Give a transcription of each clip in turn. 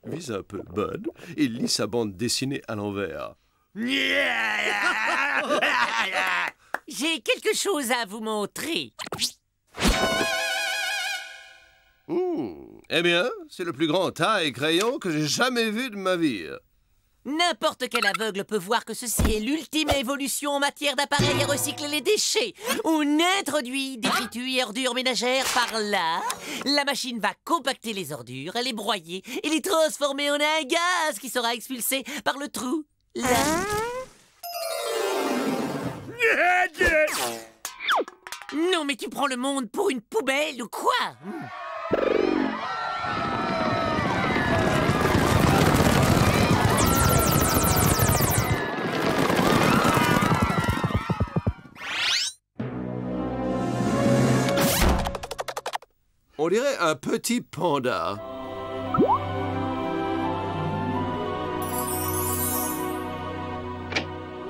Vise un peu Bud et lit sa bande dessinée à l'envers. J'ai quelque chose à vous montrer. Eh bien, c'est le plus grand tas et crayon que j'ai jamais vu de ma vie. N'importe quel aveugle peut voir que ceci est l'ultime évolution en matière d'appareils à recycler les déchets. On introduit des détritus et ordures ménagères par là. La machine va compacter les ordures, les broyer et les transformer en un gaz qui sera expulsé par le trou là. Non, mais tu prends le monde pour une poubelle ou quoi? On dirait un petit panda.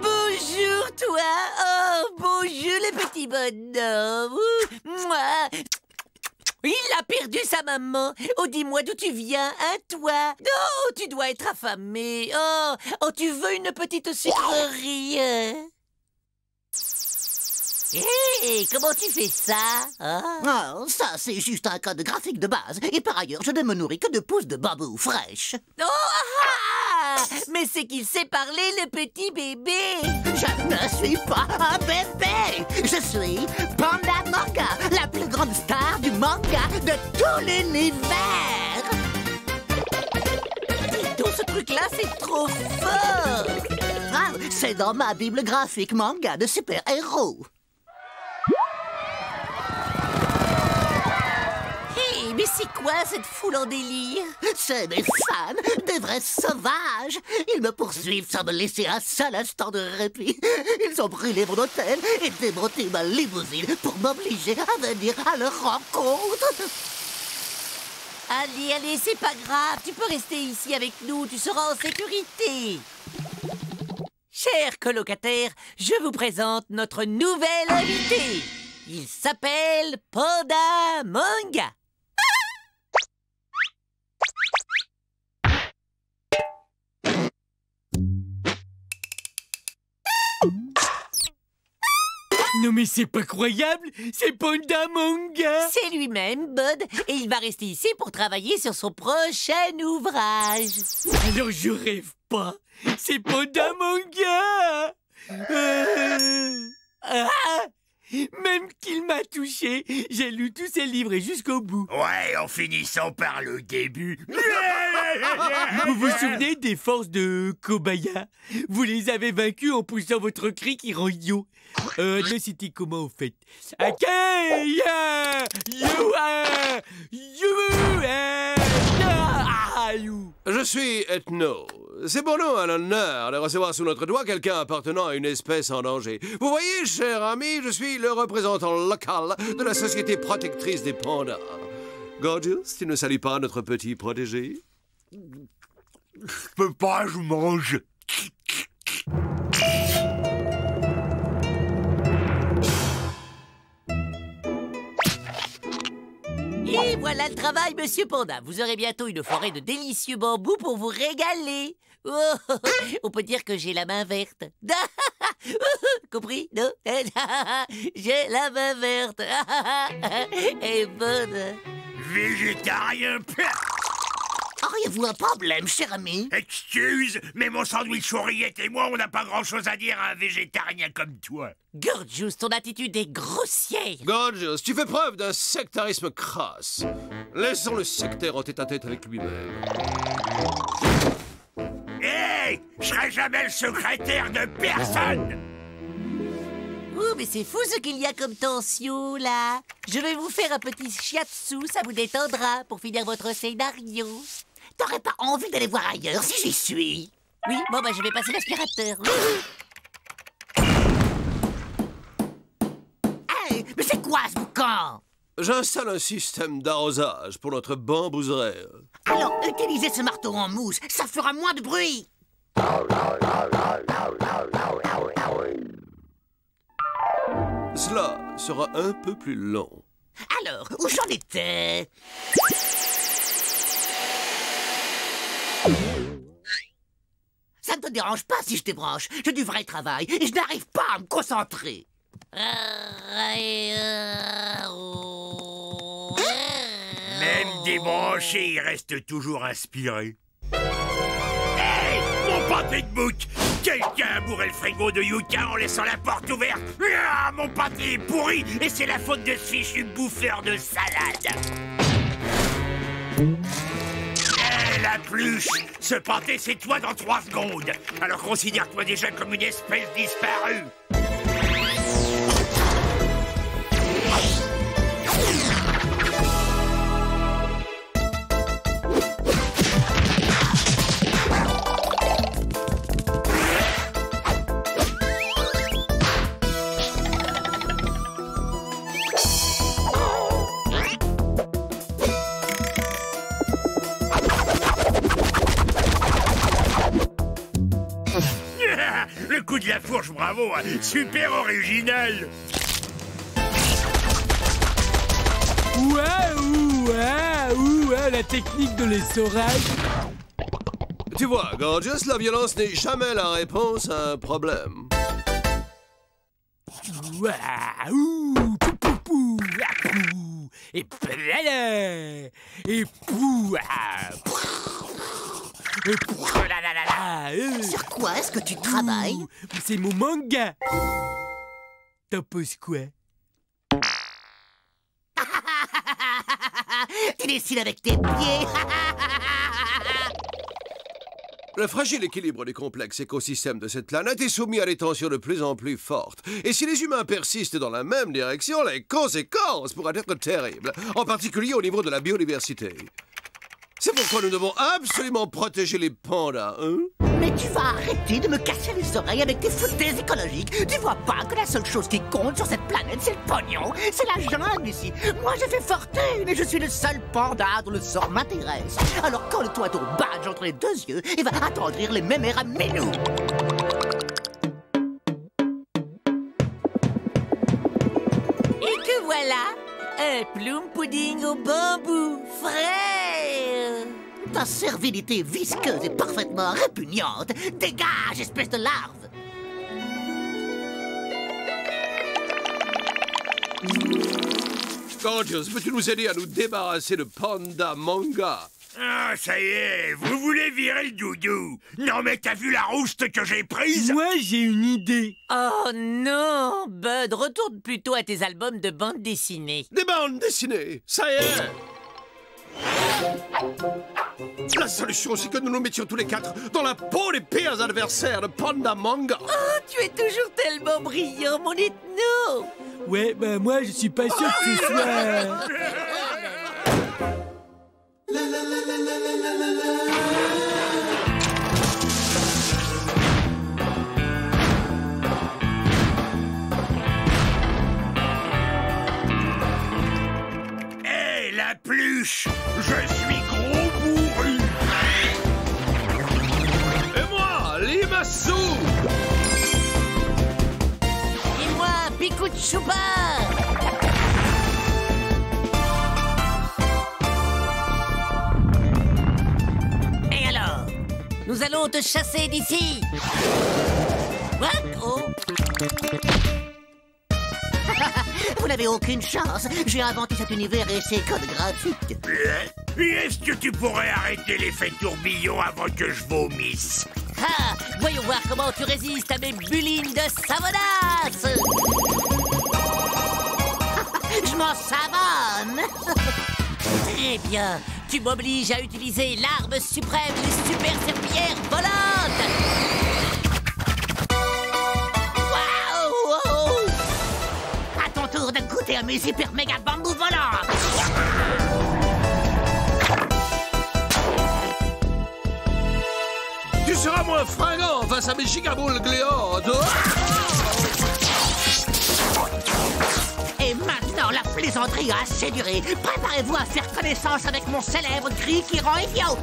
Bonjour, toi. Oh, bonjour, le petit bonhomme. Moi. Il a perdu sa maman. Oh, dis-moi d'où tu viens, hein, toi? Oh, tu dois être affamé. Oh, tu veux une petite sucrerie? Hé, comment tu fais ça? Oh, ça, c'est juste un code graphique de base. Et par ailleurs, je ne me nourris que de pousses de bambou fraîches. Oh, ah! Mais c'est qu'il sait parler, le petit bébé. Je ne suis pas un bébé. Je suis Panda Manga, la plus grande star du manga de tout l'univers. Dis donc, ce truc-là, c'est trop fort. Ah, c'est dans ma bible graphique manga de super-héros. Mais c'est quoi cette foule en délire? C'est des fans, des vrais sauvages. Ils me poursuivent sans me laisser un seul instant de répit. Ils ont brûlé mon hôtel et démonté ma limousine pour m'obliger à venir à leur rencontre. Allez, allez, c'est pas grave. Tu peux rester ici avec nous. Tu seras en sécurité. Chers colocataires, je vous présente notre nouvel invité. Il s'appelle Panda Manga. Non mais c'est pas croyable, c'est Panda Manga. C'est lui-même, Bud, et il va rester ici pour travailler sur son prochain ouvrage. Alors je rêve pas, c'est Panda Manga. Même qu'il m'a touché, j'ai lu tous ses livres et jusqu'au bout. Ouais, en finissant par le début. Vous vous souvenez des forces de Kobaya? Vous les avez vaincus en poussant votre cri qui rend yo. Non, c'était comment au fait? Je suis Ethno. C'est pour nous un honneur de recevoir sous notre doigt quelqu'un appartenant à une espèce en danger. Vous voyez, cher ami, je suis le représentant local de la Société protectrice des pandas. Gorgeous, tu ne salues pas notre petit protégé? Je peux pas, je mange. Et voilà le travail, monsieur Panda. Vous aurez bientôt une forêt de délicieux bambous pour vous régaler. Oh, on peut dire que j'ai la main verte. Compris, non? J'ai la main verte. Et bonne. Végétarien. Auriez-vous un problème, cher ami? Excuse, mais mon sandwich oreillette et moi, on n'a pas grand-chose à dire à un végétarien comme toi. Gorgeous, ton attitude est grossière. Gorgeous, tu fais preuve d'un sectarisme crasse. Laissons le sectaire en tête-à-tête avec lui-même. Hé, je serai jamais le secrétaire de personne. Oh, mais c'est fou ce qu'il y a comme tension, là. Je vais vous faire un petit shiatsu, ça vous détendra pour finir votre scénario. T'aurais pas envie d'aller voir ailleurs si j'y suis? Oui, bon, bah, je vais passer l'aspirateur. Hey, mais c'est quoi ce boucan? J'installe un système d'arrosage pour notre bambouseraie. Alors, utilisez ce marteau en mousse, ça fera moins de bruit. Cela sera un peu plus long. Alors, où j'en étais? Ça ne te dérange pas si je débranche. J'ai du vrai travail et je n'arrive pas à me concentrer. Même débranché, il reste toujours inspiré. Hey, mon pâté de bouc! Quelqu'un a bourré le frigo de Yuka en laissant la porte ouverte. Ah, mon pâté est pourri et c'est la faute de ce fichu bouffeur de salade. Hé, la pluche! Ce pâté, c'est toi dans 3 secondes. Alors considère-toi déjà comme une espèce disparue. Le coup de la fourche, bravo, hein. Super original. Waouh, la technique de l'essorage. Tu vois, Gorgeous, la violence n'est jamais la réponse à un problème. Waouh, pou, pou, pou, la pou, et plala, et pou, et pou, la la la la. Sur quoi est-ce que tu travailles? C'est mon manga. T'en penses quoi? Tu dessines avec tes pieds. Le fragile équilibre des complexes écosystèmes de cette planète est soumis à des tensions de plus en plus fortes. Et si les humains persistent dans la même direction, les conséquences pourraient être terribles, en particulier au niveau de la biodiversité. C'est pourquoi nous devons absolument protéger les pandas, hein? Mais tu vas arrêter de me casser les oreilles avec tes foutaises écologiques. Tu vois pas que la seule chose qui compte sur cette planète, c'est le pognon. C'est la jungle ici. Moi, j'ai fait fortune et je suis le seul panda dont le sort m'intéresse. Alors colle-toi ton badge entre les 2 yeux et va attendrir les mémères à Melou. Et que voilà, un plum pudding au bambou, frais. Ta servilité visqueuse et parfaitement répugnante. Dégage, espèce de larve. Gorgeous, peux-tu nous aider à nous débarrasser de Panda Manga? Ah, ça y est, vous voulez virer le doudou. Non, mais t'as vu la rouste que j'ai prise? Moi, j'ai une idée. Oh non, Bud, retourne plutôt à tes albums de bande dessinée. Des bandes dessinées, ça y est! La solution, c'est que nous nous mettions tous les 4 dans la peau des pires adversaires de Panda Manga. Oh, tu es toujours tellement brillant, mon ethno. Ouais, bah moi, je suis pas sûr que ce soit... Hé, la pluche! Je suis gros bourru! Et moi, Limassou! Et moi, Picou de Choupa. Et alors, nous allons te chasser d'ici. What? Oh. Vous n'avez aucune chance. J'ai inventé cet univers et ses codes graphiques. Est-ce que tu pourrais arrêter l'effet tourbillon avant que je vomisse? Ah, voyons voir comment tu résistes à mes bulines de savonnasse. Je m'en savonne. Très bien, tu m'obliges à utiliser l'arme suprême des super serpillères volantes. Waouh! À ton tour de goûter à mes hyper méga bambous volants. Tu seras moins fringant face à mes gigaboules gléantes. Et maintenant, la plaisanterie a assez duré. Préparez-vous à faire connaissance avec mon célèbre cri qui rend idiot.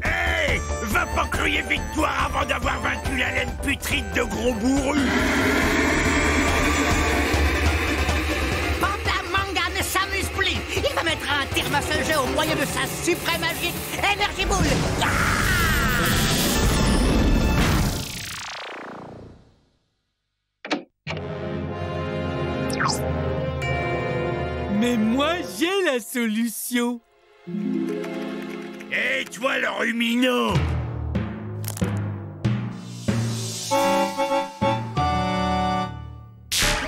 Hé! Va pas crever crier victoire avant d'avoir vaincu la laine putride de gros bourru. Panda Manga ne s'amuse plus. Il va mettre un terme à ce jeu au moyen de sa suprême magie Énergie Boule. Mais moi, j'ai la solution. Et toi, le ruminant!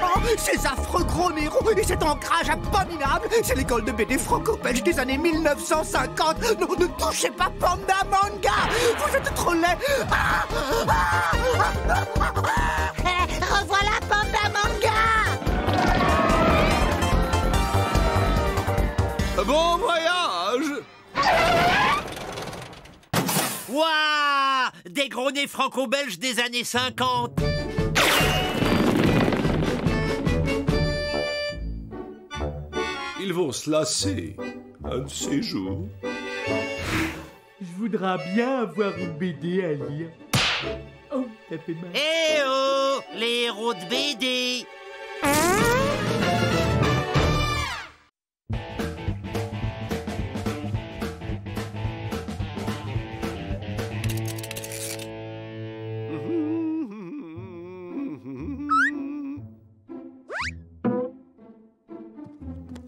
Oh, ces affreux gros nérons et cet ancrage abominable, c'est l'école de BD franco-belge des années 1950. Non, ne touchez pas Panda Manga. Vous êtes trop laid. Revoilà Panda Manga. Bon voyage! Waouh! Des gros nez franco-belges des années 50. Ils vont se lasser un de ces jours. Je voudrais bien avoir une BD à lire. Oh, ça fait mal. Eh oh! Les héros de BD!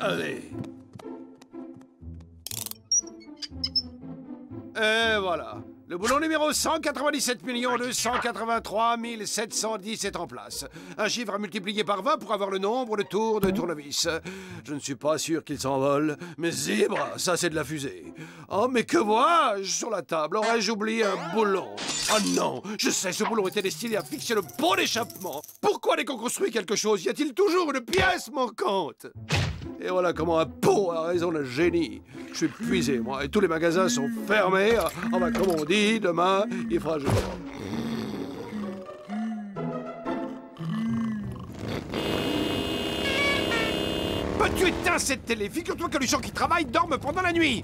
Allez. Et voilà. Le boulon numéro 197 283 710 est en place. Un chiffre à multiplier par 20 pour avoir le nombre de tours de tournevis. Je ne suis pas sûr qu'il s'envole, mais zèbre, ça c'est de la fusée. Oh, mais que vois-je sur la table? Aurais-je oublié un boulon? Oh non, je sais, ce boulon était destiné à fixer le pot d'échappement. Pourquoi dès qu'on construit quelque chose, y a-t-il toujours une pièce manquante? Et voilà comment un pot a raison de génie. Je suis épuisé, moi, et tous les magasins sont fermés. Ah bah, comme on dit, demain, il fera jour. Peux-tu éteindre cette télé? Figure-toi que les gens qui travaillent dorment pendant la nuit.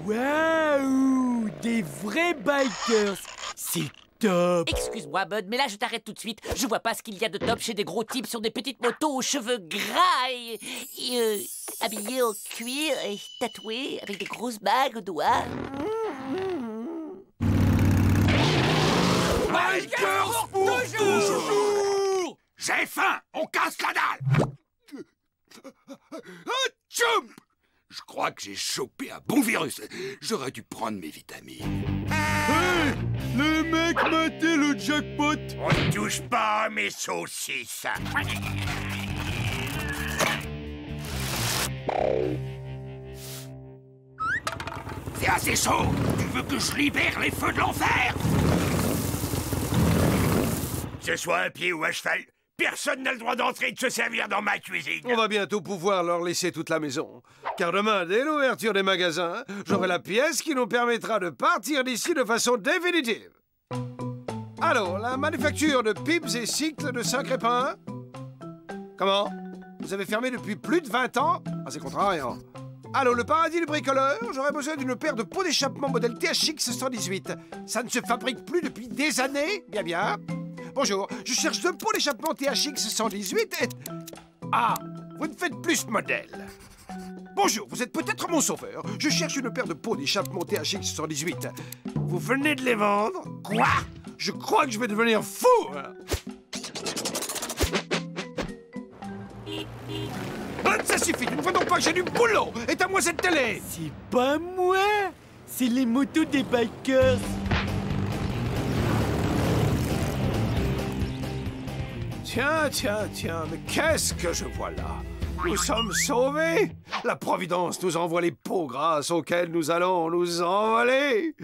Waouh! Des vrais bikers! C'est top! Excuse-moi, Bud, mais là, je t'arrête tout de suite. Je vois pas ce qu'il y a de top chez des gros types sur des petites motos aux cheveux gras et habillés en cuir et tatoués avec des grosses bagues aux doigts. Bikers pour toujours! J'ai faim! On casse la dalle! Tchoum! Je crois que j'ai chopé un bon virus. J'aurais dû prendre mes vitamines. Hey! Le mec matait le jackpot! On ne touche pas à mes saucisses. C'est assez chaud. Tu veux que je libère les feux de l'enfer? Que ce soit à pied ou à cheval, personne n'a le droit d'entrer et de se servir dans ma cuisine. On va bientôt pouvoir leur laisser toute la maison. Car demain, dès l'ouverture des magasins, j'aurai la pièce qui nous permettra de partir d'ici de façon définitive. Allô, la manufacture de pipes et cycles de Saint-Crépin? Comment? Vous avez fermé depuis plus de 20 ans? Ah, c'est contrariant. Allô, le paradis du bricoleur? J'aurais besoin d'une paire de pots d'échappement modèle THX 118. Ça ne se fabrique plus depuis des années? Bien, bien. Bonjour, je cherche deux pots d'échappement THX 118 et... Ah, vous ne faites plus ce modèle. Bonjour, vous êtes peut-être mon sauveur. Je cherche une paire de pots d'échappement THX 118. Vous venez de les vendre? Quoi? Je crois que je vais devenir fou. Ça suffit, tu ne vois donc pas que j'ai du boulot. Éteins-moi cette télé. C'est pas moi! C'est les motos des bikers! Tiens, mais qu'est-ce que je vois là? Nous sommes sauvés. La Providence nous envoie les pots grâces auxquels nous allons nous envoler.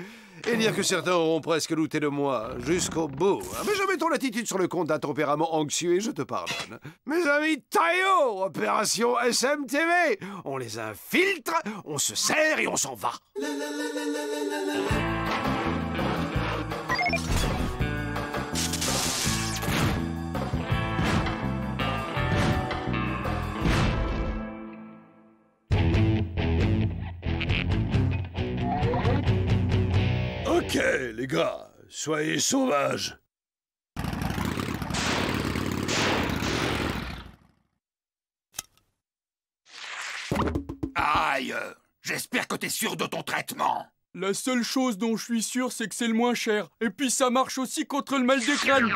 Et dire que certains auront presque douté de moi jusqu'au bout. Mais je mets ton attitude sur le compte d'un tempérament anxieux et je te pardonne. Mes amis Taillot, opération SMTV. On les infiltre, on se sert et on s'en va. Ok, les gars, soyez sauvages. Aïe! J'espère que t'es sûr de ton traitement. La seule chose dont je suis sûr, c'est que c'est le moins cher. Et puis ça marche aussi contre le mal de crâne.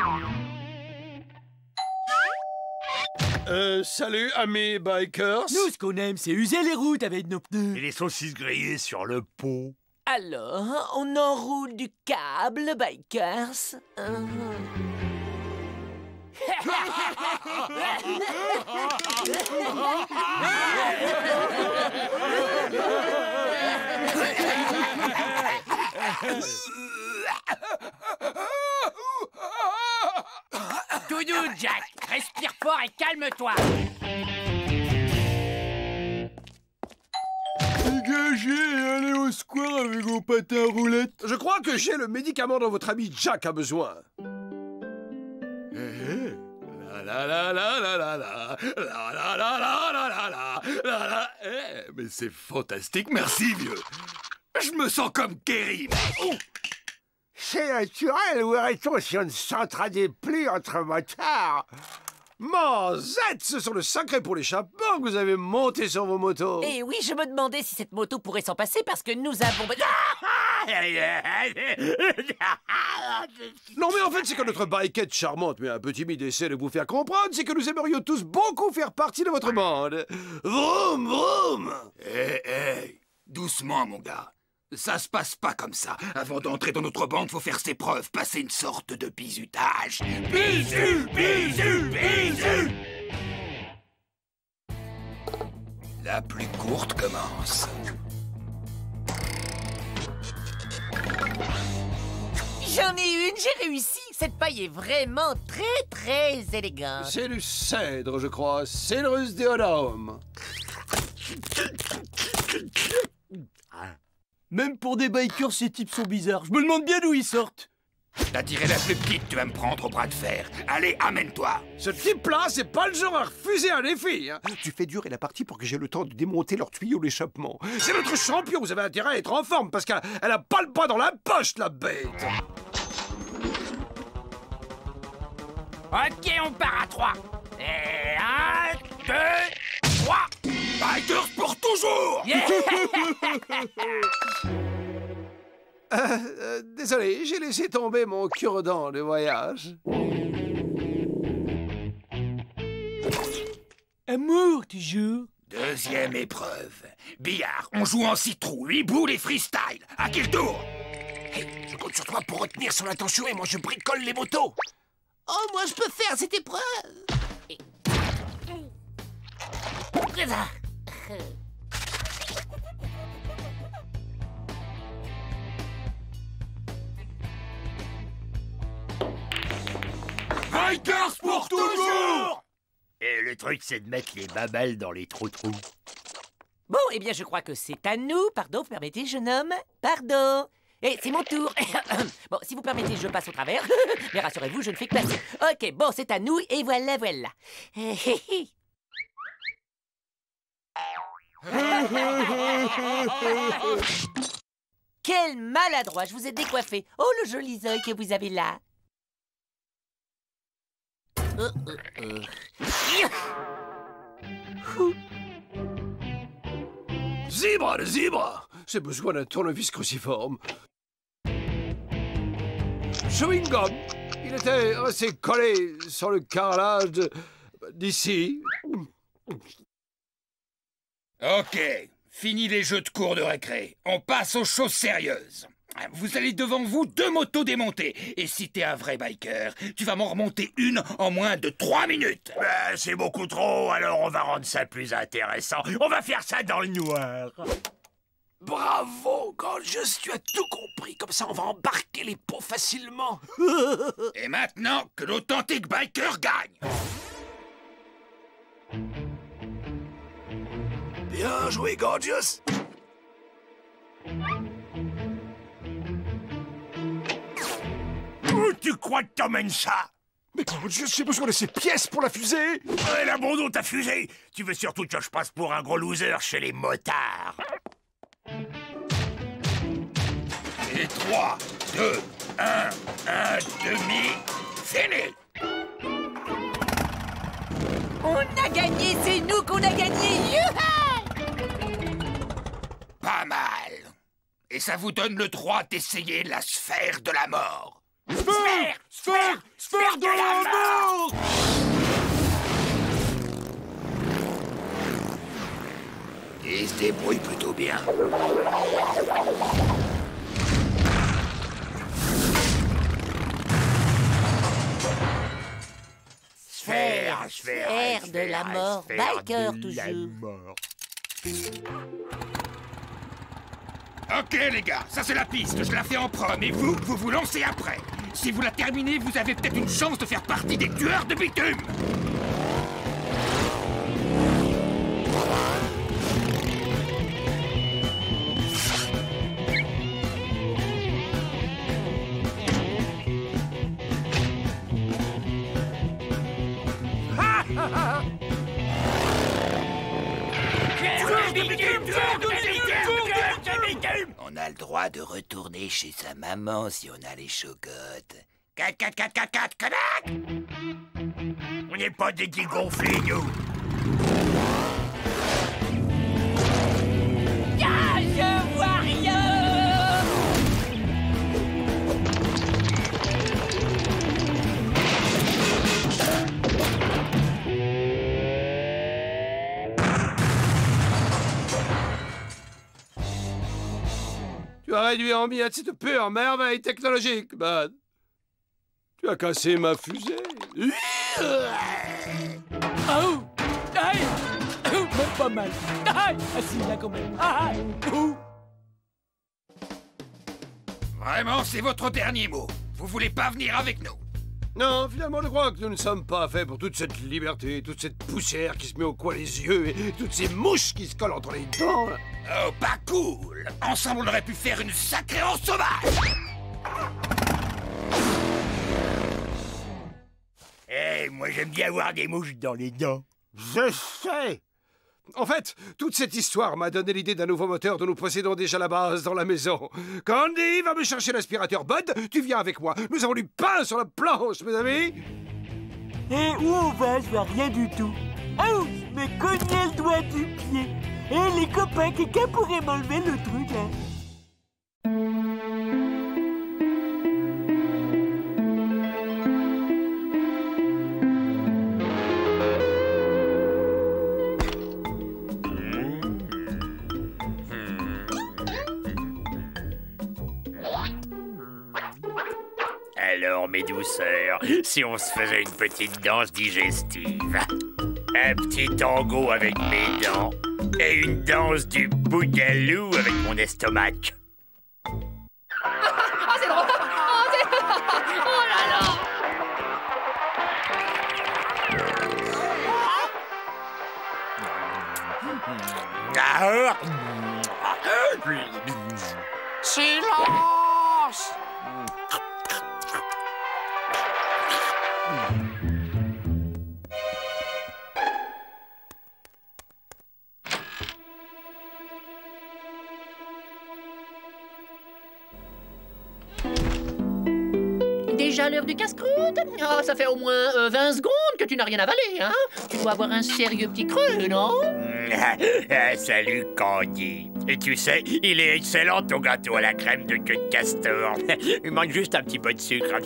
Salut, amis bikers. Nous, ce qu'on aime, c'est user les routes avec nos pneus. Et les saucisses grillées sur le pot. Alors, on enroule du câble, bikers. Tout doux, Jack. Respire fort et calme-toi. Dégagez et allez au square avec vos patins à roulettes. Je crois que j'ai le médicament dont votre ami Jack a besoin. La la la la la la la la la la la la la la la. Mais c'est fantastique, merci vieux. Je me sens comme Kerry. C'est naturel, où aurait-on si on ne s'entraînait plus entre motards? Zette, ce sont de sacrés pour l'échappement que vous avez monté sur vos motos. Et oui, je me demandais si cette moto pourrait s'en passer parce que nous avons... Non mais en fait c'est que notre bikette charmante mais un peu timide essaie de vous faire comprendre, c'est que nous aimerions tous beaucoup faire partie de votre bande. Vroom vroom. Hé, doucement mon gars. Ça se passe pas comme ça. Avant d'entrer dans notre bande, faut faire ses preuves, passer une sorte de bizutage. Bisu, bisu, bisu. La plus courte commence. J'en ai une, j'ai réussi. Cette paille est vraiment très élégante. C'est du cèdre je crois, Cedrus deodarum. Même pour des bikers, ces types sont bizarres. Je me demande bien d'où ils sortent. T'as tiré la plus petite, tu vas me prendre au bras de fer. Allez, amène-toi. Ce type-là, c'est pas le genre à refuser un défi. Hein. Tu fais durer la partie pour que j'ai le temps de démonter leur tuyau d'échappement. C'est notre champion, vous avez intérêt à être en forme parce qu'elle a pas le bras dans la poche, la bête. Ok, on part à 3. Et 1, 2, 3. Bikers pour toujours. Désolé, j'ai laissé tomber mon cure-dent de voyage. Amour, toujours. Deuxième épreuve. Billard, on joue en 6 trous, 8 boules et freestyle. À quel tour? Hey, je compte sur toi pour retenir son attention et moi je bricole les motos. Oh, moi, je peux faire cette épreuve. Bikers pour toujours. Et le truc, c'est de mettre les babelles dans les trous. Bon, eh bien, je crois que c'est à nous. Pardon, vous permettez, jeune homme? Pardon. Et c'est mon tour. Bon, si vous permettez, je passe au travers. Mais rassurez-vous, je ne fais que passer. Ok, bon, c'est à nous, et voilà. Quel maladroit, je vous ai décoiffé. Oh, le joli œil que vous avez là. Zèbre, le zèbre. J'ai besoin d'un tournevis cruciforme. Chewing gum. Il était resté collé sur le carrelage d'ici. Ok, fini les jeux de cours de récré. On passe aux choses sérieuses. Vous allez devant vous 2 motos démontées. Et si t'es un vrai biker, tu vas m'en remonter une en moins de 3 minutes. C'est beaucoup trop, alors on va rendre ça plus intéressant. On va faire ça dans le noir. Bravo, Gorgeous, tu as tout compris. Comme ça, on va embarquer les pots facilement. Et maintenant, que l'authentique biker gagne. Bien joué, Gorgeous. Où tu crois que t'emmènes ça? Mais Gorgeous, j'ai besoin de ces pièces pour la fusée. L'abandon ta fusée. Tu veux surtout que je passe pour un gros loser chez les motards. Et 3, 2, 1, demi, fini. On a gagné, c'est nous qu'on a gagné. Youhou! Pas mal. Et ça vous donne le droit d'essayer la sphère de la mort. Sphère de la mort. Il se débrouille plutôt bien. Sphère de la mort. Biker toujours. Ok les gars, ça c'est la piste, je la fais en prom et vous vous lancez après. Si vous la terminez, vous avez peut-être une chance de faire partie des tueurs de bitume. On a le droit de retourner chez sa maman si on a les chocottes. 4, 4, 4, 4, 4, 4. On n'est pas des dégonflés, nous. Ah, je vois rien. Tu as réduit en miettes cette pure merveille technologique, Bud. Tu as cassé ma fusée. Oh! Aïe! Même pas mal. Aïe! Ah si, là quand même. Aïe! Ouh! Vraiment, c'est votre dernier mot. Vous voulez pas venir avec nous? Non, finalement, je crois que nous ne sommes pas faits pour toute cette liberté, toute cette poussière qui se met au coin des yeux et toutes ces mouches qui se collent entre les dents. Là. Oh, pas cool! Ensemble, on aurait pu faire une sacrée en sauvage! Moi j'aime bien avoir des mouches dans les dents. Je sais. En fait, toute cette histoire m'a donné l'idée d'un nouveau moteur dont nous possédons déjà la base dans la maison. Candy, va me chercher l'aspirateur. Bud, tu viens avec moi. Nous avons du pain sur la planche, mes amis. Et où on va? Je vois rien du tout. Oh, je me cognais le doigt du pied. Et les copains, quelqu'un pourrait m'enlever le truc, hein? Alors, mes douceurs, si on se faisait une petite danse digestive, un petit tango avec mes dents et une danse du bougalou avec mon estomac. Ah, c'est drôle! Oh là là! Silence! Déjà l'heure du casse-croûte? Oh, ça fait au moins 20 secondes que tu n'as rien avalé, hein? Tu dois avoir un sérieux petit creux, non? Salut, Candy. Et tu sais, il est excellent ton gâteau à la crème de queue de castor. Il manque juste un petit peu de sucre.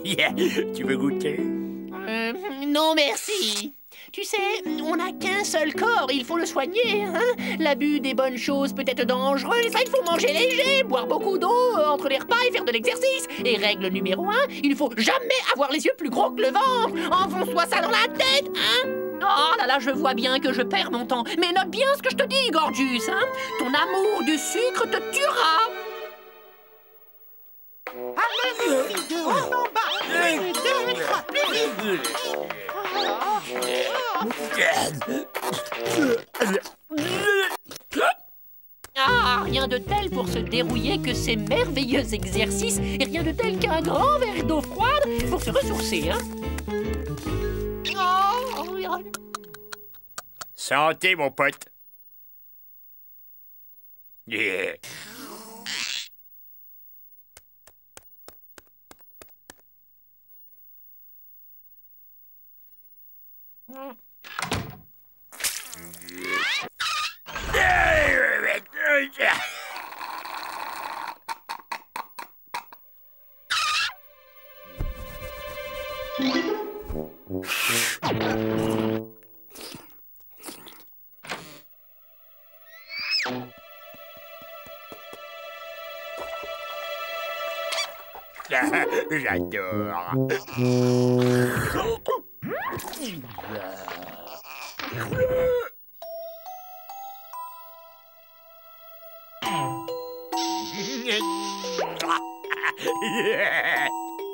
Tu veux goûter? Non, merci. Tu sais, on n'a qu'un seul corps, il faut le soigner, hein. L'abus des bonnes choses peut être dangereux, ça, il faut manger léger, boire beaucoup d'eau entre les repas et faire de l'exercice. Et règle numéro 1, il ne faut jamais avoir les yeux plus gros que le ventre. Enfonce-toi ça dans la tête, hein. Oh là là, je vois bien que je perds mon temps. Mais note bien ce que je te dis, Gorgius, hein. Ton amour du sucre te tuera. Allez, vite, en bas. 1, 2, 3, plus vite. Ah, rien de tel pour se dérouiller que ces merveilleux exercices et rien de tel qu'un grand verre d'eau froide pour se ressourcer, hein. Santé, mon pote. Yeah. J'adore.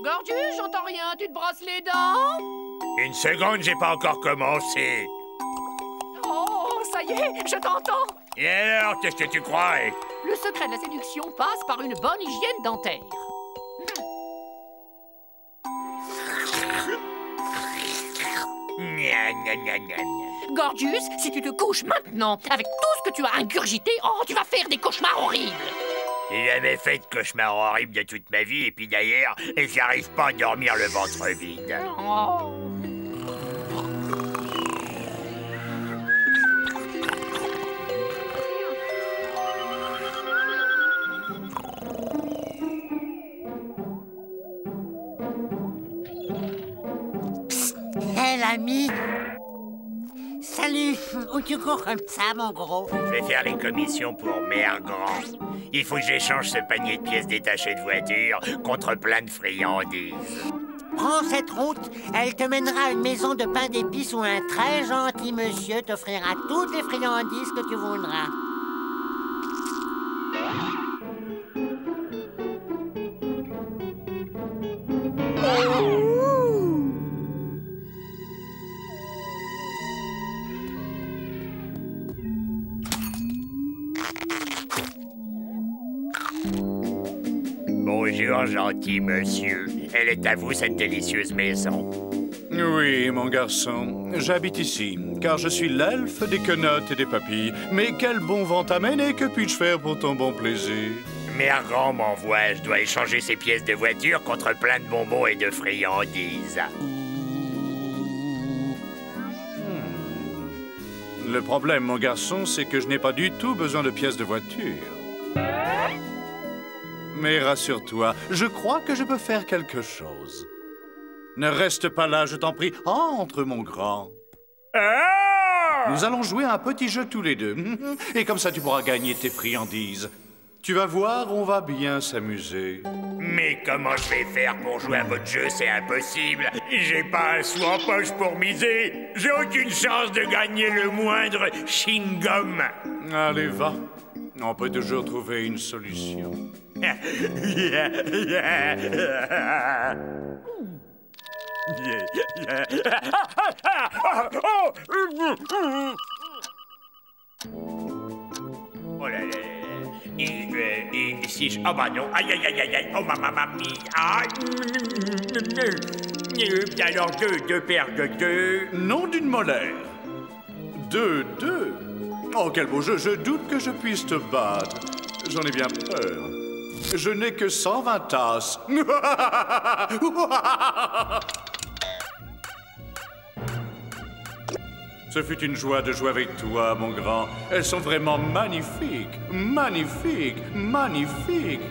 Gorgius, j'entends rien, tu te brosses les dents? Une seconde, j'ai pas encore commencé. Oh, ça y est, je t'entends. Et alors, qu'est-ce que tu crois? Le secret de la séduction passe par une bonne hygiène dentaire. Gorgius, si tu te couches maintenant, avec tout ce que tu as ingurgité, oh, tu vas faire des cauchemars horribles. J'ai jamais fait de cauchemar horrible de toute ma vie, et puis d'ailleurs, j'arrive pas à dormir le ventre vide. Oh. Hé, l'ami. Salut. Où tu cours comme ça, mon gros? Je vais faire les commissions pour Mère Grand. Il faut que j'échange ce panier de pièces détachées de voiture contre plein de friandises. Prends cette route. Elle te mènera à une maison de pain d'épices où un très gentil monsieur t'offrira toutes les friandises que tu voudras. Bonjour, gentil monsieur. Elle est à vous, cette délicieuse maison. Oui, mon garçon. J'habite ici, car je suis l'elfe des quenottes et des papilles. Mais quel bon vent t'amène et que puis-je faire pour ton bon plaisir? Mère Grand m'envoie, je dois échanger ces pièces de voiture contre plein de bonbons et de friandises. Le problème, mon garçon, c'est que je n'ai pas du tout besoin de pièces de voiture. Mais rassure-toi, je crois que je peux faire quelque chose. Ne reste pas là, je t'en prie. Entre, mon grand. Nous allons jouer à un petit jeu tous les deux. Et comme ça, tu pourras gagner tes friandises. Tu vas voir, on va bien s'amuser. Mais comment je vais faire pour jouer à votre jeu? C'est impossible. J'ai pas un sou en poche pour miser. J'ai aucune chance de gagner le moindre chewing-gum. Allez, va. On peut toujours trouver une solution. Oh là là. Et si je... Oh bah non. Aïe, aïe, aïe, aïe, aïe. Oh, mamma mia. Alors, deux paires de deux. Nom d'une molaire. 2, 2. Oh, quel beau jeu. Je doute que je puisse te battre. J'en ai bien peur. Je n'ai que 120 tasses. Ce fut une joie de jouer avec toi, mon grand. Elles sont vraiment magnifiques. Magnifiques. Magnifiques.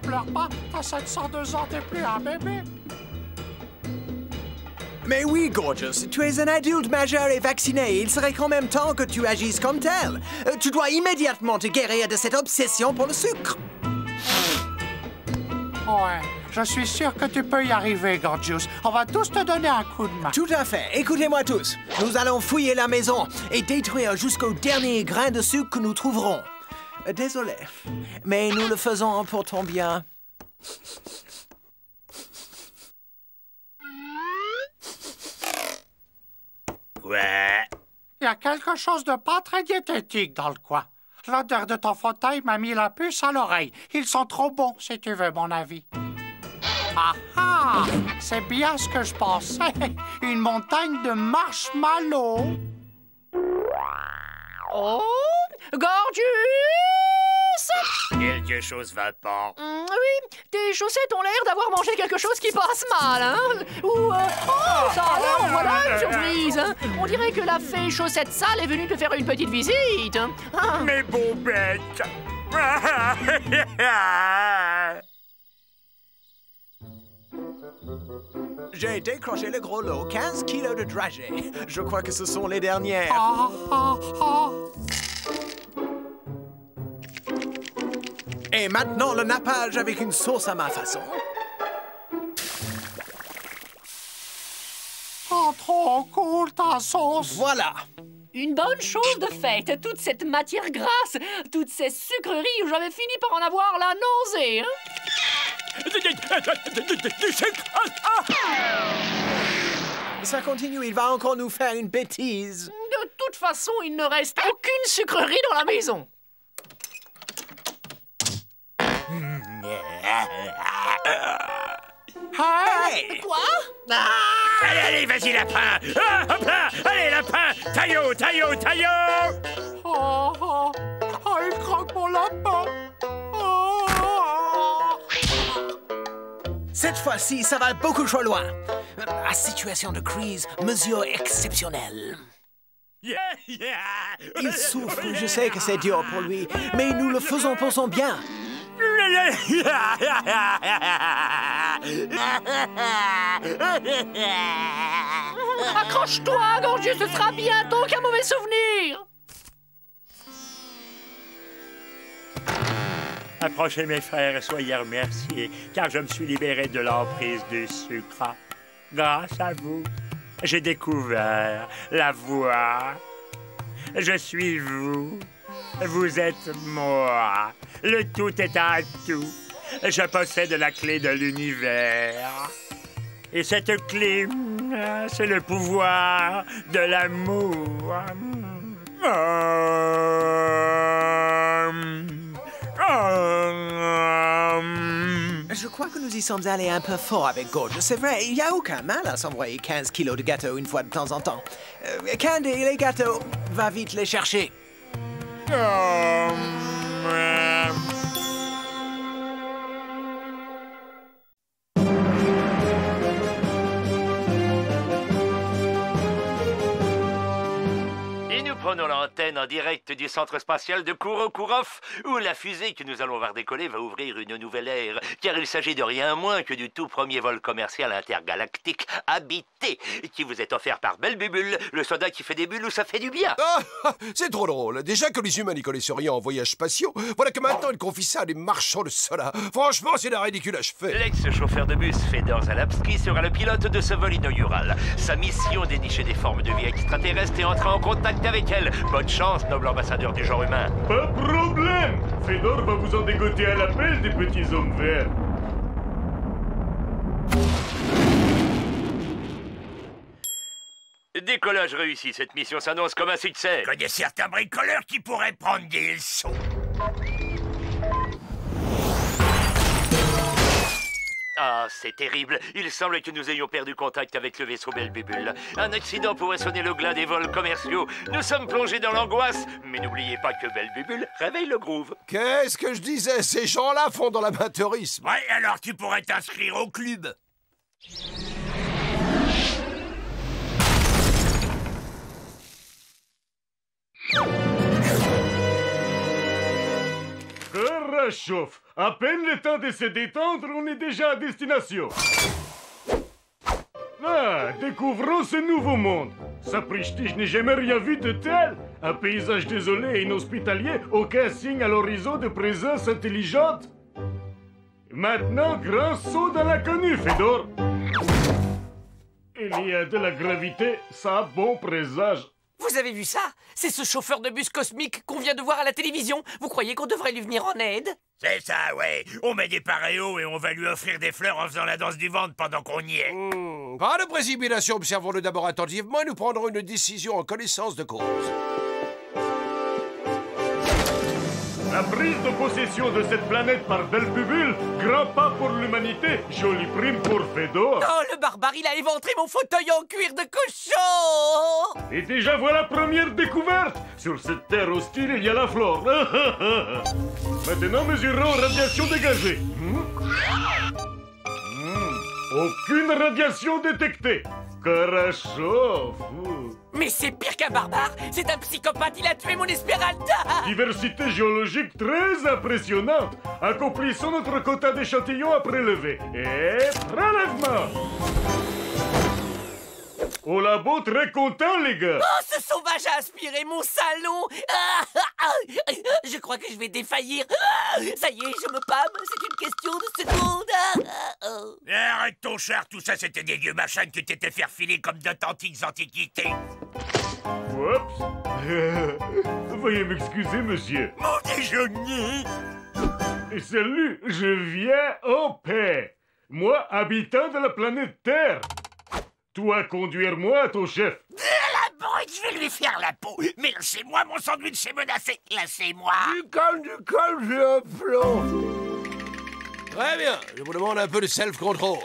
pleure pas, t'as 702 ans, t'es plus un bébé. Mais oui, Gorgeous, tu es un adulte majeur et vacciné. Il serait quand même temps que tu agisses comme tel. Tu dois immédiatement te guérir de cette obsession pour le sucre. Ouais, je suis sûr que tu peux y arriver, Gorgeous. On va tous te donner un coup de main. Tout à fait. Écoutez-moi tous. Nous allons fouiller la maison et détruire jusqu'au dernier grain de sucre que nous trouverons. Désolé, mais nous le faisons pour ton bien. Ouais. Il y a quelque chose de pas très diététique dans le coin. L'odeur de ton fauteuil m'a mis la puce à l'oreille. Ils sont trop bons, si tu veux mon avis. Ah ah! C'est bien ce que je pensais. Une montagne de marshmallows. Oh! Gorgeous! Quelque chose va pas. Oui, tes chaussettes ont l'air d'avoir mangé quelque chose qui passe mal, hein? Ou, oh, ça alors, voilà une surprise, hein? On dirait que la fée chaussette sale est venue te faire une petite visite, hein? Ah. Mes beaux bêtes. J'ai décroché le gros lot, 15 kilos de dragées. Je crois que ce sont les dernières. Ah ah ah! Et maintenant, le nappage avec une sauce à ma façon. Oh, trop cool ta sauce! Voilà. Une bonne chose de faite, toute cette matière grasse, toutes ces sucreries, j'avais fini par en avoir la nausée, hein? Du sucre. Ça continue, il va encore nous faire une bêtise. De toute façon, il ne reste aucune sucrerie dans la maison. Hey! Quoi? Allez, allez, vas-y, lapin. Ah, hop là. Allez, lapin. Taillot, taillot, taillot. Oh, oh, oh, il croque mon lapin! Oh. Cette fois-ci, ça va beaucoup trop loin. À situation de crise, mesure exceptionnelle. Il souffre, je sais que c'est dur pour lui, mais nous le faisons pour son bien. Accroche-toi, Gorgeous, ce sera bientôt qu'un mauvais souvenir. Approchez mes frères et soyez remerciés, car je me suis libéré de l'emprise du sucre. Grâce à vous, j'ai découvert la voie. Je suis vous. Vous êtes moi. Le tout est un tout. Je possède la clé de l'univers. Et cette clé, c'est le pouvoir de l'amour. Je crois que nous y sommes allés un peu fort avec Gorgeous. C'est vrai, il n'y a aucun mal à s'envoyer 15 kilos de gâteaux une fois de temps en temps. Candy, les gâteaux, va vite les chercher. Et nous prenons l'antenne en direct du centre spatial de Kourokourov, où la fusée que nous allons voir décoller va ouvrir une nouvelle ère, car il s'agit de rien moins que du tout premier vol commercial intergalactique habité, qui vous est offert par Belbubule, le soldat qui fait des bulles où ça fait du bien. Ah, c'est trop drôle. Déjà que les humains n'y connaissent rien en voyage spatiaux, voilà que maintenant ils confient ça à des marchands de soda. Franchement, c'est d'un ridicule achevé. L'ex-chauffeur de bus Fedor Zalapski sera le pilote de ce vol inaugural. Sa mission, dénicher des formes de vie extraterrestres et entrer en contact avec elles. Bonne chance, noble ambassadeur du genre humain. Pas de problème. Fedor va vous en dégoter à l'appel des petits hommes verts. Décollage réussi, cette mission s'annonce comme un succès. Je connais certains bricoleurs qui pourraient prendre des leçons. Ah, c'est terrible. Il semble que nous ayons perdu contact avec le vaisseau Belbubule. Un accident pourrait sonner le glas des vols commerciaux. Nous sommes plongés dans l'angoisse. Mais n'oubliez pas que Belbubule réveille le groove. Qu'est-ce que je disais? Ces gens-là font de l'amateurisme. Ouais, alors tu pourrais t'inscrire au club. Que Ça chauffe. À peine le temps de se détendre, on est déjà à destination. Ah, découvrons ce nouveau monde. Sapristi, je n'ai jamais rien vu de tel. Un paysage désolé et inhospitalier, aucun signe à l'horizon de présence intelligente. Maintenant, grand saut dans l'inconnu, Fedor. Il y a de la gravité, ça a bon présage. Vous avez vu ça? C'est ce chauffeur de bus cosmique qu'on vient de voir à la télévision. Vous croyez qu'on devrait lui venir en aide? C'est ça, ouais. On met des paréos et on va lui offrir des fleurs en faisant la danse du ventre pendant qu'on y est. Pas de précipitation, observons-le d'abord attentivement et nous prendrons une décision en connaissance de cause. La prise de possession de cette planète par Belpubule, grand pas pour l'humanité, jolie prime pour Fedor. Oh, le barbare, il a éventré mon fauteuil en cuir de cochon! Et déjà voilà première découverte. Sur cette terre hostile, il y a la flore. Maintenant, mesurons radiation dégagée. Aucune radiation détectée. Хорошо. Mais c'est pire qu'un barbare! C'est un psychopathe, il a tué mon Esmeralda! Diversité géologique très impressionnante. Accomplissons notre quota d'échantillons à prélever. Et prélèvement. Au labo, très content, les gars. Oh, ce sauvage a aspiré mon salon! Je crois que je vais défaillir. Ça y est, je me pâme. C'est une question de secondes. Arrête ton char, tout ça c'était des vieux machins que tu t'étais fait filer comme d'authentiques antiquités. Oups. Veuillez m'excuser, monsieur. Mon déjeuner. Salut, je viens en paix. Moi, habitant de la planète Terre. Toi, conduire-moi, ton chef. La brute, je vais lui faire la peau. Mais laissez-moi, mon sandwich est menacé. Laissez-moi. Du calme, j'ai un plan. Très bien, je vous demande un peu de self-control.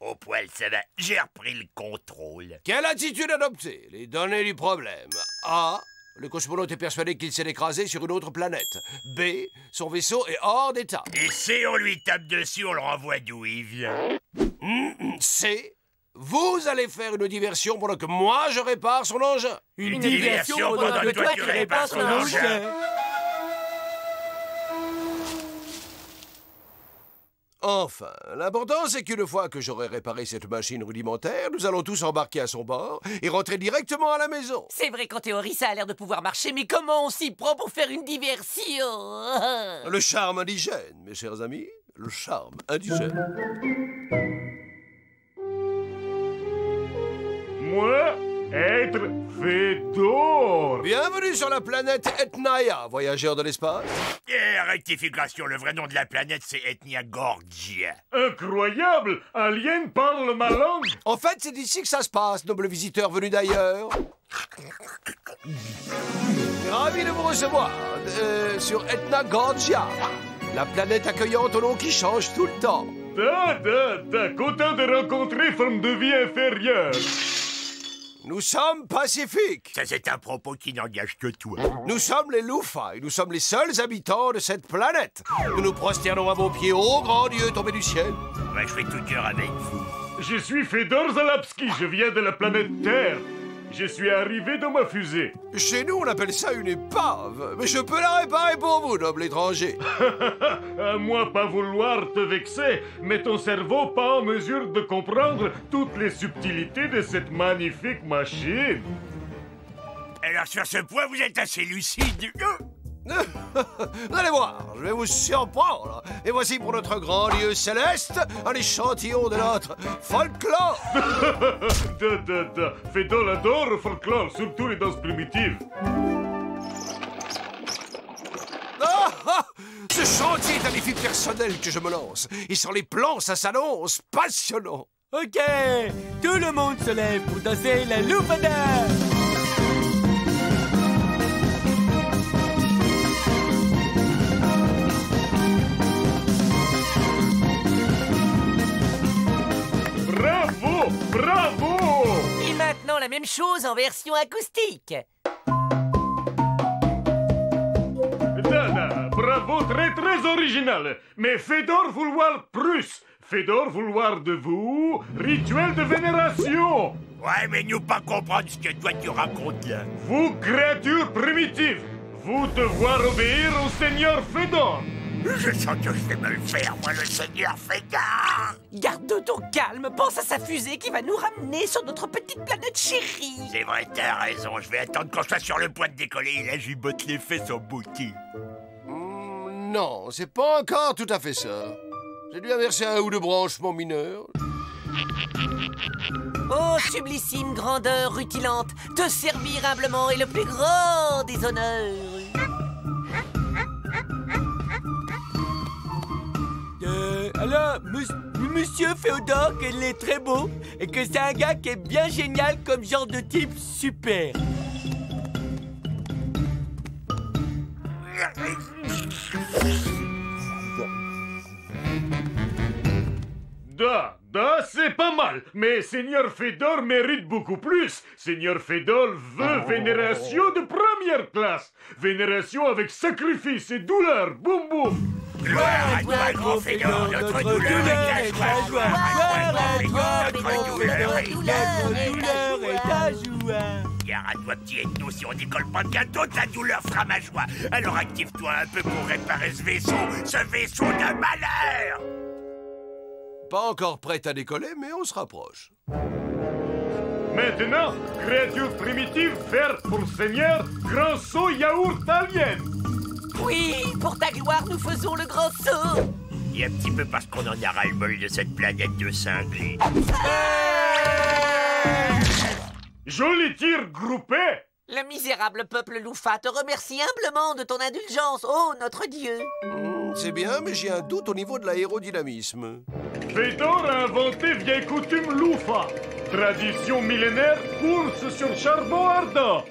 Au poil, ça va. J'ai repris le contrôle. Quelle attitude adopter? Les données du problème. A. Le cosmonaute est persuadé qu'il s'est écrasé sur une autre planète. B. Son vaisseau est hors d'état. Et C, on lui tape dessus, on le renvoie d'où il vient. C. Vous allez faire une diversion pendant que moi je répare son engin. Une diversion pendant que toi tu répares son engin. Enfin, l'important c'est qu'une fois que j'aurai réparé cette machine rudimentaire, nous allons tous embarquer à son bord et rentrer directement à la maison. C'est vrai qu'en théorie ça a l'air de pouvoir marcher, mais comment on s'y prend pour faire une diversion? Le charme indigène, mes chers amis, le charme indigène. Moi, être Fedor. Bienvenue sur la planète Etnaia, voyageur de l'espace. Rectification, le vrai nom de la planète, c'est Ethnia Gorgia. Incroyable! Alien parle ma langue! En fait, c'est d'ici que ça se passe, noble visiteur venu d'ailleurs. Ravi de vous recevoir sur Ethnia Gorgia, la planète accueillante au nom qui change tout le temps. Content de rencontrer forme de vie inférieure. Nous sommes pacifiques. Ça, c'est un propos qui n'engage que toi. Nous sommes les Loufa et nous sommes les seuls habitants de cette planète. Nous nous prosternons à vos pieds, ô grand Dieu tombé du ciel. Ouais, je fais tout cœur avec vous. Je suis Fedor Zalapski, je viens de la planète Terre. Je suis arrivé dans ma fusée. Chez nous, on appelle ça une épave. Mais je peux la réparer pour vous, noble étranger. À moi pas vouloir te vexer, mais ton cerveau pas en mesure de comprendre toutes les subtilités de cette magnifique machine. Alors sur ce point, vous êtes assez lucide. Vous allez voir, je vais vous surprendre. Et voici pour notre grand Dieu céleste un échantillon de notre folklore. Fedor adore le folklore, surtout les danses primitives. Ce chantier est un défi personnel que je me lance. Et sur les plans, ça s'annonce passionnant. Ok, tout le monde se lève pour danser la loufada. Bravo! Bravo! Et maintenant la même chose en version acoustique. Bravo, très original. Mais Fedor vouloir plus. Fedor vouloir de vous rituel de vénération. Ouais, mais nous pas comprendre ce que toi tu racontes là. Vous, créatures primitives, vous devoir obéir au Seigneur Fedor. Je sens que je vais me le faire, moi, le Seigneur Fedor. Garde ton calme, pense à sa fusée qui va nous ramener sur notre petite planète chérie. C'est vrai, t'as raison, je vais attendre qu'on soit sur le point de décoller et là, j'y botte les fesses en bouquet. Non, c'est pas encore tout à fait ça. J'ai dû inverser un ou deux branchements mineurs. Ô sublissime grandeur rutilante, te servir humblement est le plus grand des honneurs. Alors, Monsieur Féodor, qu'il est très beau et que c'est un gars qui est bien génial comme genre de type super. C'est pas mal, mais Seigneur Fedor mérite beaucoup plus. Seigneur Fedor veut vénération de première classe. Vénération avec sacrifice et douleur. Boum boum. Gloire à toi, grand Fedor, notre douleur est ta joie. Gloire à toi, notre douleur est ta joie. Gare à toi, petit ethno, si on décolle pas bientôt, ta douleur fera ma joie. Alors active-toi un peu pour réparer ce vaisseau de malheur. Pas encore prête à décoller, mais on se rapproche. Maintenant, créature primitive, faire pour Seigneur, grand saut yaourt alien. Oui, pour ta gloire, nous faisons le grand saut. Et un petit peu parce qu'on en a ras-le-bol de cette planète de cinglés. Joli tir groupé. Le misérable peuple Loufa te remercie humblement de ton indulgence, ô notre Dieu. C'est bien, mais j'ai un doute au niveau de l'aérodynamisme. Fedor a inventé vieille coutume Loufa. Tradition millénaire, course sur charbon ardent.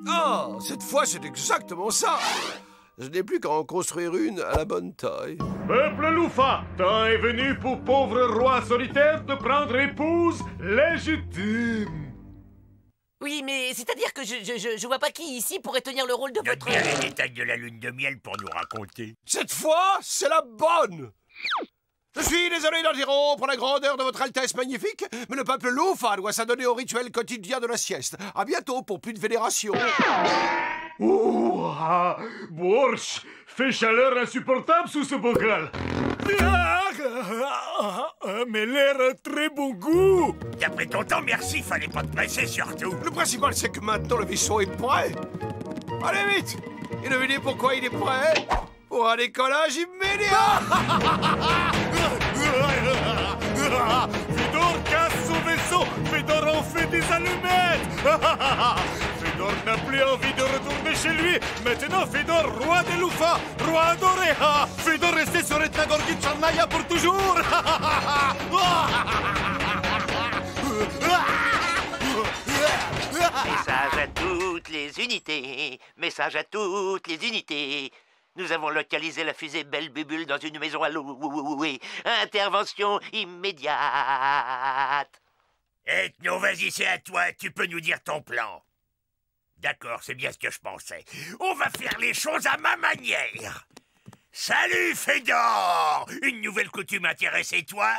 Ah, cette fois, c'est exactement ça. Je n'ai plus qu'à en construire une à la bonne taille. Peuple Loufa, temps est venu pour pauvre roi solitaire de prendre épouse légitime. Oui, mais c'est-à-dire que je vois pas qui ici pourrait tenir le rôle de votre... Note bien les détails de la lune de miel pour nous raconter. Cette fois, c'est la bonne. Je suis désolé d'interrompre la grandeur de votre Altesse magnifique, mais le peuple Loufa doit s'adonner au rituel quotidien de la sieste. À bientôt pour plus de vénération. Ouah, Borsch, fait chaleur insupportable sous ce bocal. Mais l'air a très bon goût. D'après ton temps, merci, fallait pas te presser surtout. Le principal, c'est que maintenant le vaisseau est prêt. Allez vite. Et devinez pourquoi il est prêt? Pour un décollage immédiat. Fedor casse son vaisseau. Fedor en fait des allumettes. Fedor n'a plus envie de retourner chez lui. Maintenant, Fedor, roi de Loufa, roi adoré. Fedor resté sur Etna Gorgit Charnaya pour toujours. Message à toutes les unités. Message à toutes les unités. Nous avons localisé la fusée Belle Bubule dans une maison à louer. Intervention immédiate. Ethno, vas-y, c'est à toi. Tu peux nous dire ton plan. D'accord, c'est bien ce que je pensais. On va faire les choses à ma manière. Salut, Fedor! Une nouvelle coutume intéresse et toi?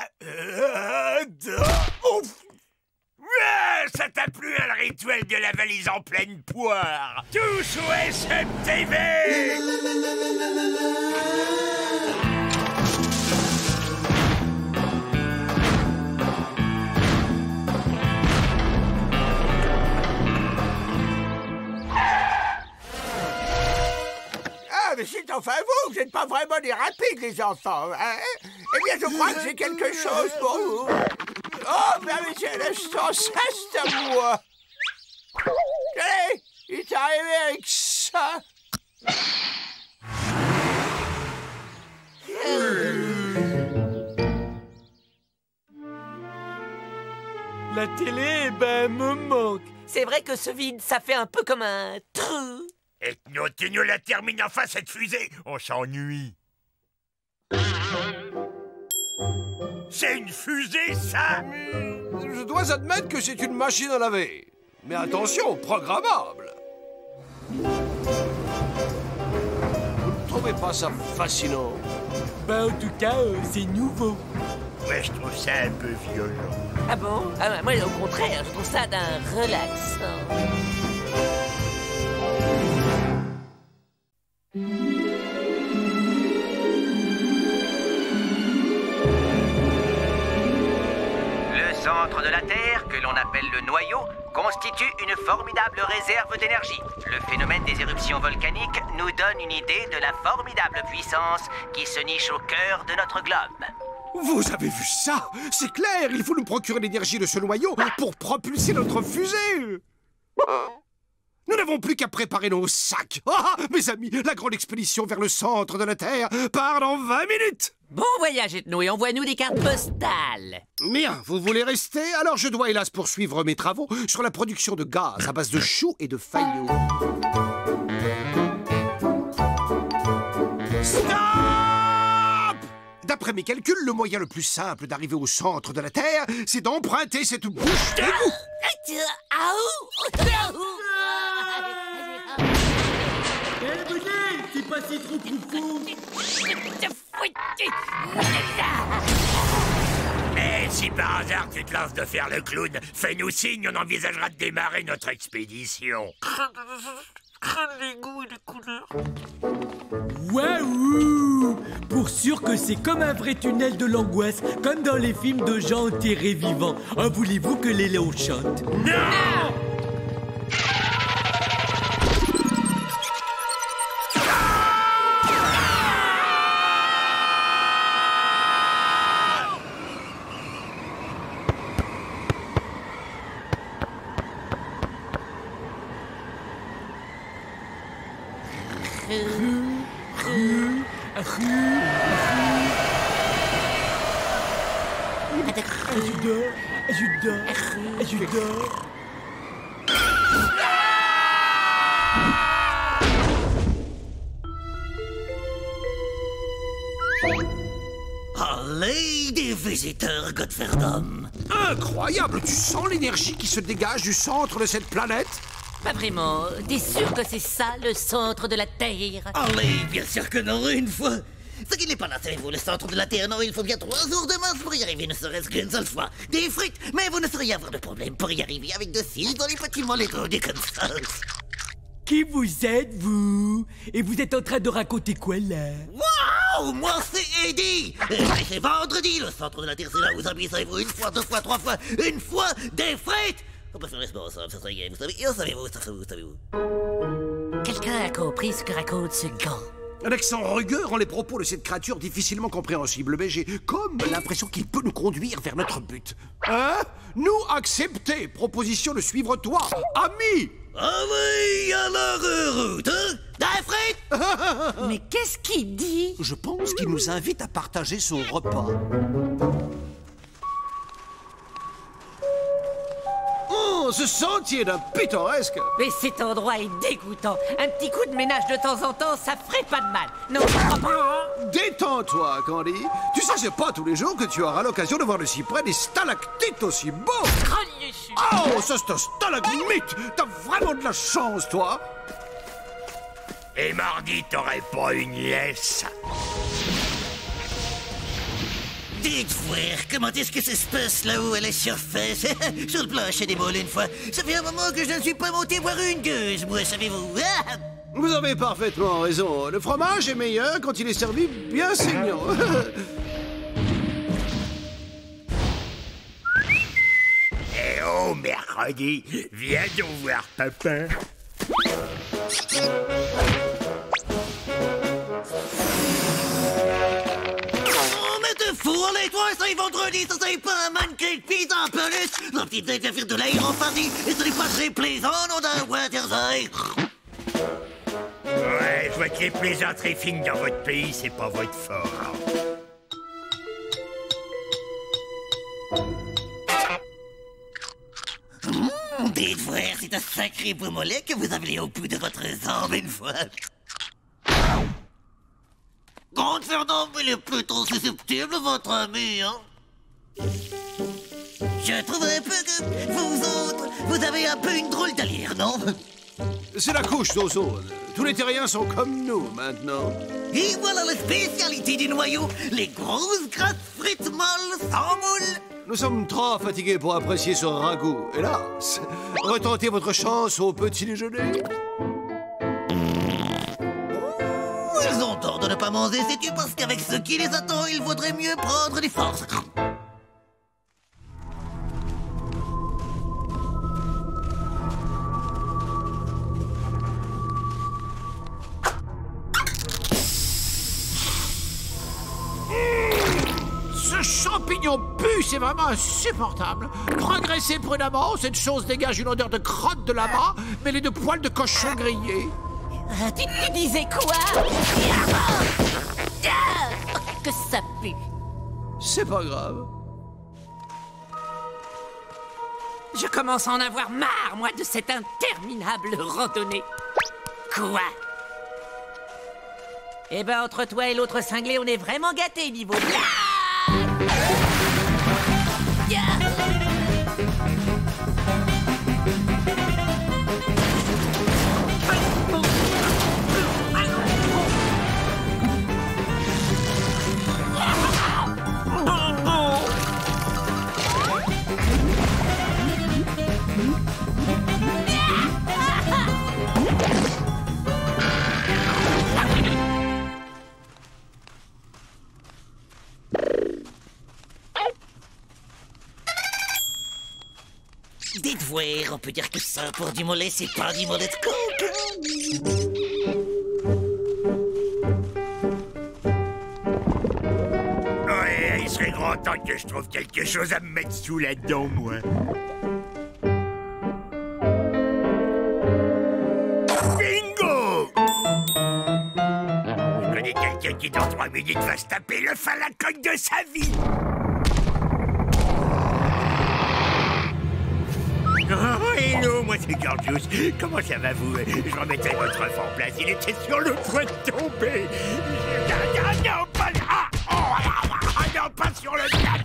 Ça t'a plu, le rituel de la valise en pleine poire? Tous au SMTV! Ah, mais c'est enfin vous n'êtes pas vraiment des rapides, les enfants, hein? Eh bien, je crois que j'ai quelque chose pour vous. Oh, mais quel instant, ça, c'est à moi. Allez, il est arrivé avec ça. La télé, ben, me manque. C'est vrai que ce vide, ça fait un peu comme un trou. Ethno, tu nous la termines enfin, cette fusée. On s'ennuie. C'est une fusée, ça? Je dois admettre que c'est une machine à laver. Mais attention, programmable. Vous ne trouvez pas ça fascinant? Bah, en tout cas, c'est nouveau. Moi, je trouve ça un peu violent. Ah bon? Moi, au contraire, je trouve ça d'un relaxant. Le centre de la Terre, que l'on appelle le noyau, constitue une formidable réserve d'énergie. Le phénomène des éruptions volcaniques nous donne une idée de la formidable puissance qui se niche au cœur de notre globe. Vous avez vu ça? C'est clair, il faut nous procurer l'énergie de ce noyau pour propulser notre fusée. Nous n'avons plus qu'à préparer nos sacs. Ah, mes amis, la grande expédition vers le centre de la Terre part dans 20 minutes. Bon voyage, Ethno, et envoie-nous des cartes postales. Bien, vous voulez rester? Alors je dois hélas poursuivre mes travaux sur la production de gaz à base de choux et de faillots. Stop! D'après mes calculs, le moyen le plus simple d'arriver au centre de la Terre, c'est d'emprunter cette bouche d'égout. C'est pas si trop profond. Mais si par hasard tu te lances de faire le clown, fais-nous signe, on envisagera de démarrer notre expédition. L'égout et les couleurs. Waouh! Pour sûr que c'est comme un vrai tunnel de l'angoisse, comme dans les films de gens enterrés vivants. Ah, voulez-vous que les léons chantent? Non! Allez, des visiteurs, Godferdom. Incroyable, tu sens l'énergie qui se dégage du centre de cette planète? Pas vraiment. T'es sûr que c'est ça, le centre de la Terre? Allez, bien sûr que non, une fois. Ce qui n'est pas là, savez-vous, le centre de la Terre, non, il faut bien 3 jours de marche pour y arriver, ne serait-ce qu'une seule fois. Des frites, mais vous ne sauriez avoir de problème pour y arriver avec de cils dans les petits mollets des comme ça. Qui vous êtes, vous? Et vous êtes en train de raconter quoi, là? Waouh! Moi, c'est Eddie! C'est vendredi, le centre de la Terre, c'est là où vous habitez, savez-vous, une fois, 2 fois, 3 fois, une fois, des frites! On peut faire les sports ensemble, ça serait gay, vous savez, savez-vous. Quelqu'un a compris ce que raconte ce gant. Un accent rugueux rend les propos de cette créature difficilement compréhensibles, mais j'ai comme l'impression qu'il peut nous conduire vers notre but. Hein? Nous accepter, proposition de suivre toi, ami! Ah oui, alors route, hein? Des frites! Mais qu'est-ce qu'il dit? Je pense qu'il nous invite à partager son repas. Oh, ce sentier d'un pittoresque! Mais cet endroit est dégoûtant. Un petit coup de ménage de temps en temps, ça ferait pas de mal. Non, je crois pas. Détends-toi, Candy. Tu sais, c'est pas tous les jours que tu auras l'occasion de voir de si près des stalactites aussi beaux. Oh, ça c'est un stalagmite! T'as vraiment de la chance, toi! Et mardi, t'aurais pas une laisse. Dites voir, comment est-ce que ça se passe là où à la surface? Sur le plancher des moules une fois. Ça fait un moment que je ne suis pas monté voir une gueuse, moi, savez-vous? Vous avez parfaitement raison. Le fromage est meilleur quand il est servi bien saignant. Eh oh, mercredi, viens donc voir papa. Pour les trois, c'est vendredi, ça c'est pas un mannequin de pizza en peluche. La petite tête va faire de l'air en famille, et ce n'est pas très plaisant, non, d'un Waterside. Ouais, je vois que les plaisanteries fines dans votre pays, c'est pas votre fort. Dites voir, c'est un sacré beau mollet que vous avez au bout de votre jambe une fois. Godferdom, il est plutôt susceptible, votre ami, hein? Je trouve un peu que vous autres, vous avez un peu une drôle d'allure, non? C'est la couche d'ozone. Tous les terriens sont comme nous, maintenant. Et voilà la spécialité du noyau, les grosses grasses frites molles sans moule. Nous sommes trop fatigués pour apprécier ce ragoût. Hélas, retentez votre chance au petit déjeuner. Ils ont tort de ne pas manger, sais-tu, parce qu'avec ce qui les attend, il vaudrait mieux prendre des forces. Ce champignon pue, c'est vraiment insupportable. Progressez prudemment, cette chose dégage une odeur de crotte de lama mêlée de poils de cochon grillé. Tu disais quoi? Que ça pue. C'est pas grave. Je commence à en avoir marre, moi, de cette interminable randonnée. Quoi? Eh ben, entre toi et l'autre cinglé, on est vraiment gâtés niveau... Dites voir, on peut dire que ça, pour du mollet, c'est pas du mollet de coke. Ouais, il serait grand temps que je trouve quelque chose à me mettre sous la dent, moi. Bingo! Je connais quelqu'un qui, dans 3 minutes, va se taper le fin à la coque de sa vie. Oh, hello, moi c'est Gorgius. Comment ça va, vous? Je remettais votre œuf en place. Il était sur le point de tomber. Non, pas là! Non, pas sur le cap!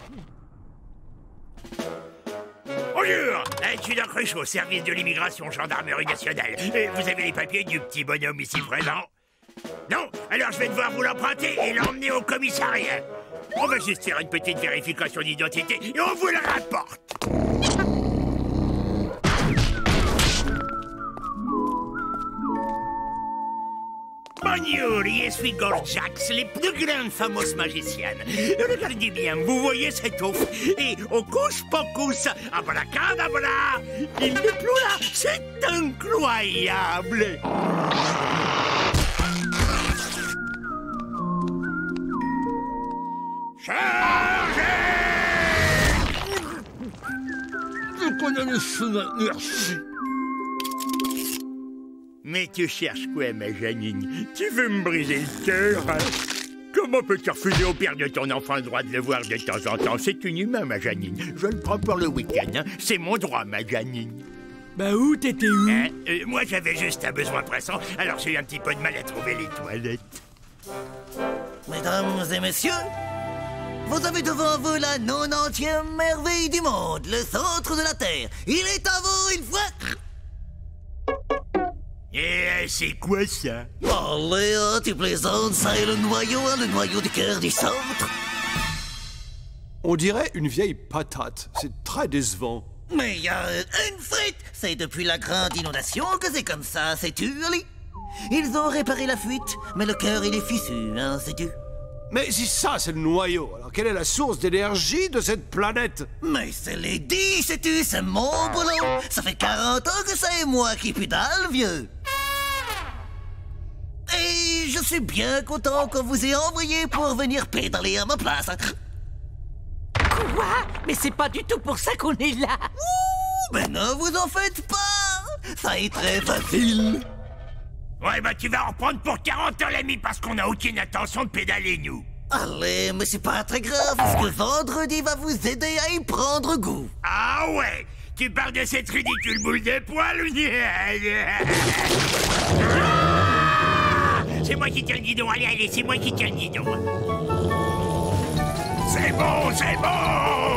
Bonjour! Je suis Doc Ruchot, service de l'immigration, gendarmerie nationale. Vous avez les papiers du petit bonhomme ici présent? Non? Alors je vais devoir vous l'emprunter et l'emmener au commissariat. On va juste faire une petite vérification d'identité et on vous le rapporte. Bonjour, je suis Gorjax, les plus grandes fameuses magiciennes. Regardez bien, vous voyez cette ouf? Et au couche pocus, abracadabra, il n'est plus là, c'est incroyable. Chargez! Je connais le chemin, merci. Mais tu cherches quoi, ma Janine? Tu veux me briser le cœur? Comment peux-tu refuser au père de ton enfant le droit de le voir de temps en temps? C'est inhumain, ma Janine. Je le prends pour le week-end, hein? C'est mon droit, ma Janine. Bah où t'étais où? Moi, j'avais juste un besoin pressant, alors j'ai eu un petit peu de mal à trouver les toilettes. Mesdames et messieurs, vous avez devant vous la 90e merveille du monde, le centre de la Terre. Il est à vous une fois... Et c'est quoi ça? Allez, tu plaisantes, ça est le noyau du cœur du centre. On dirait une vieille patate. C'est très décevant. Mais il y a une frite. C'est depuis la grande inondation que c'est comme ça, sais-tu, Ali? Ils ont réparé la fuite, mais le cœur, il est fissu, hein, sais-tu? Mais si ça, c'est le noyau, alors quelle est la source d'énergie de cette planète? Mais c'est les dit, sais-tu, c'est mon boulot. Ça fait 40 ans que c'est moi qui pédale, vieux. Et je suis bien content qu'on vous ait envoyé pour venir pédaler à ma place. Quoi? Mais c'est pas du tout pour ça qu'on est là. Ouh, mais ne vous en faites pas. Ça est très facile. Ouais, bah tu vas en reprendre pour 40 ans, l'ami, parce qu'on n'a aucune intention de pédaler, nous. Allez, mais c'est pas très grave, parce que vendredi va vous aider à y prendre goût. Ah ouais? Tu parles de cette ridicule boule de poil? C'est moi qui tiens le guidon, allez, c'est moi qui tiens le guidon. C'est bon, c'est bon.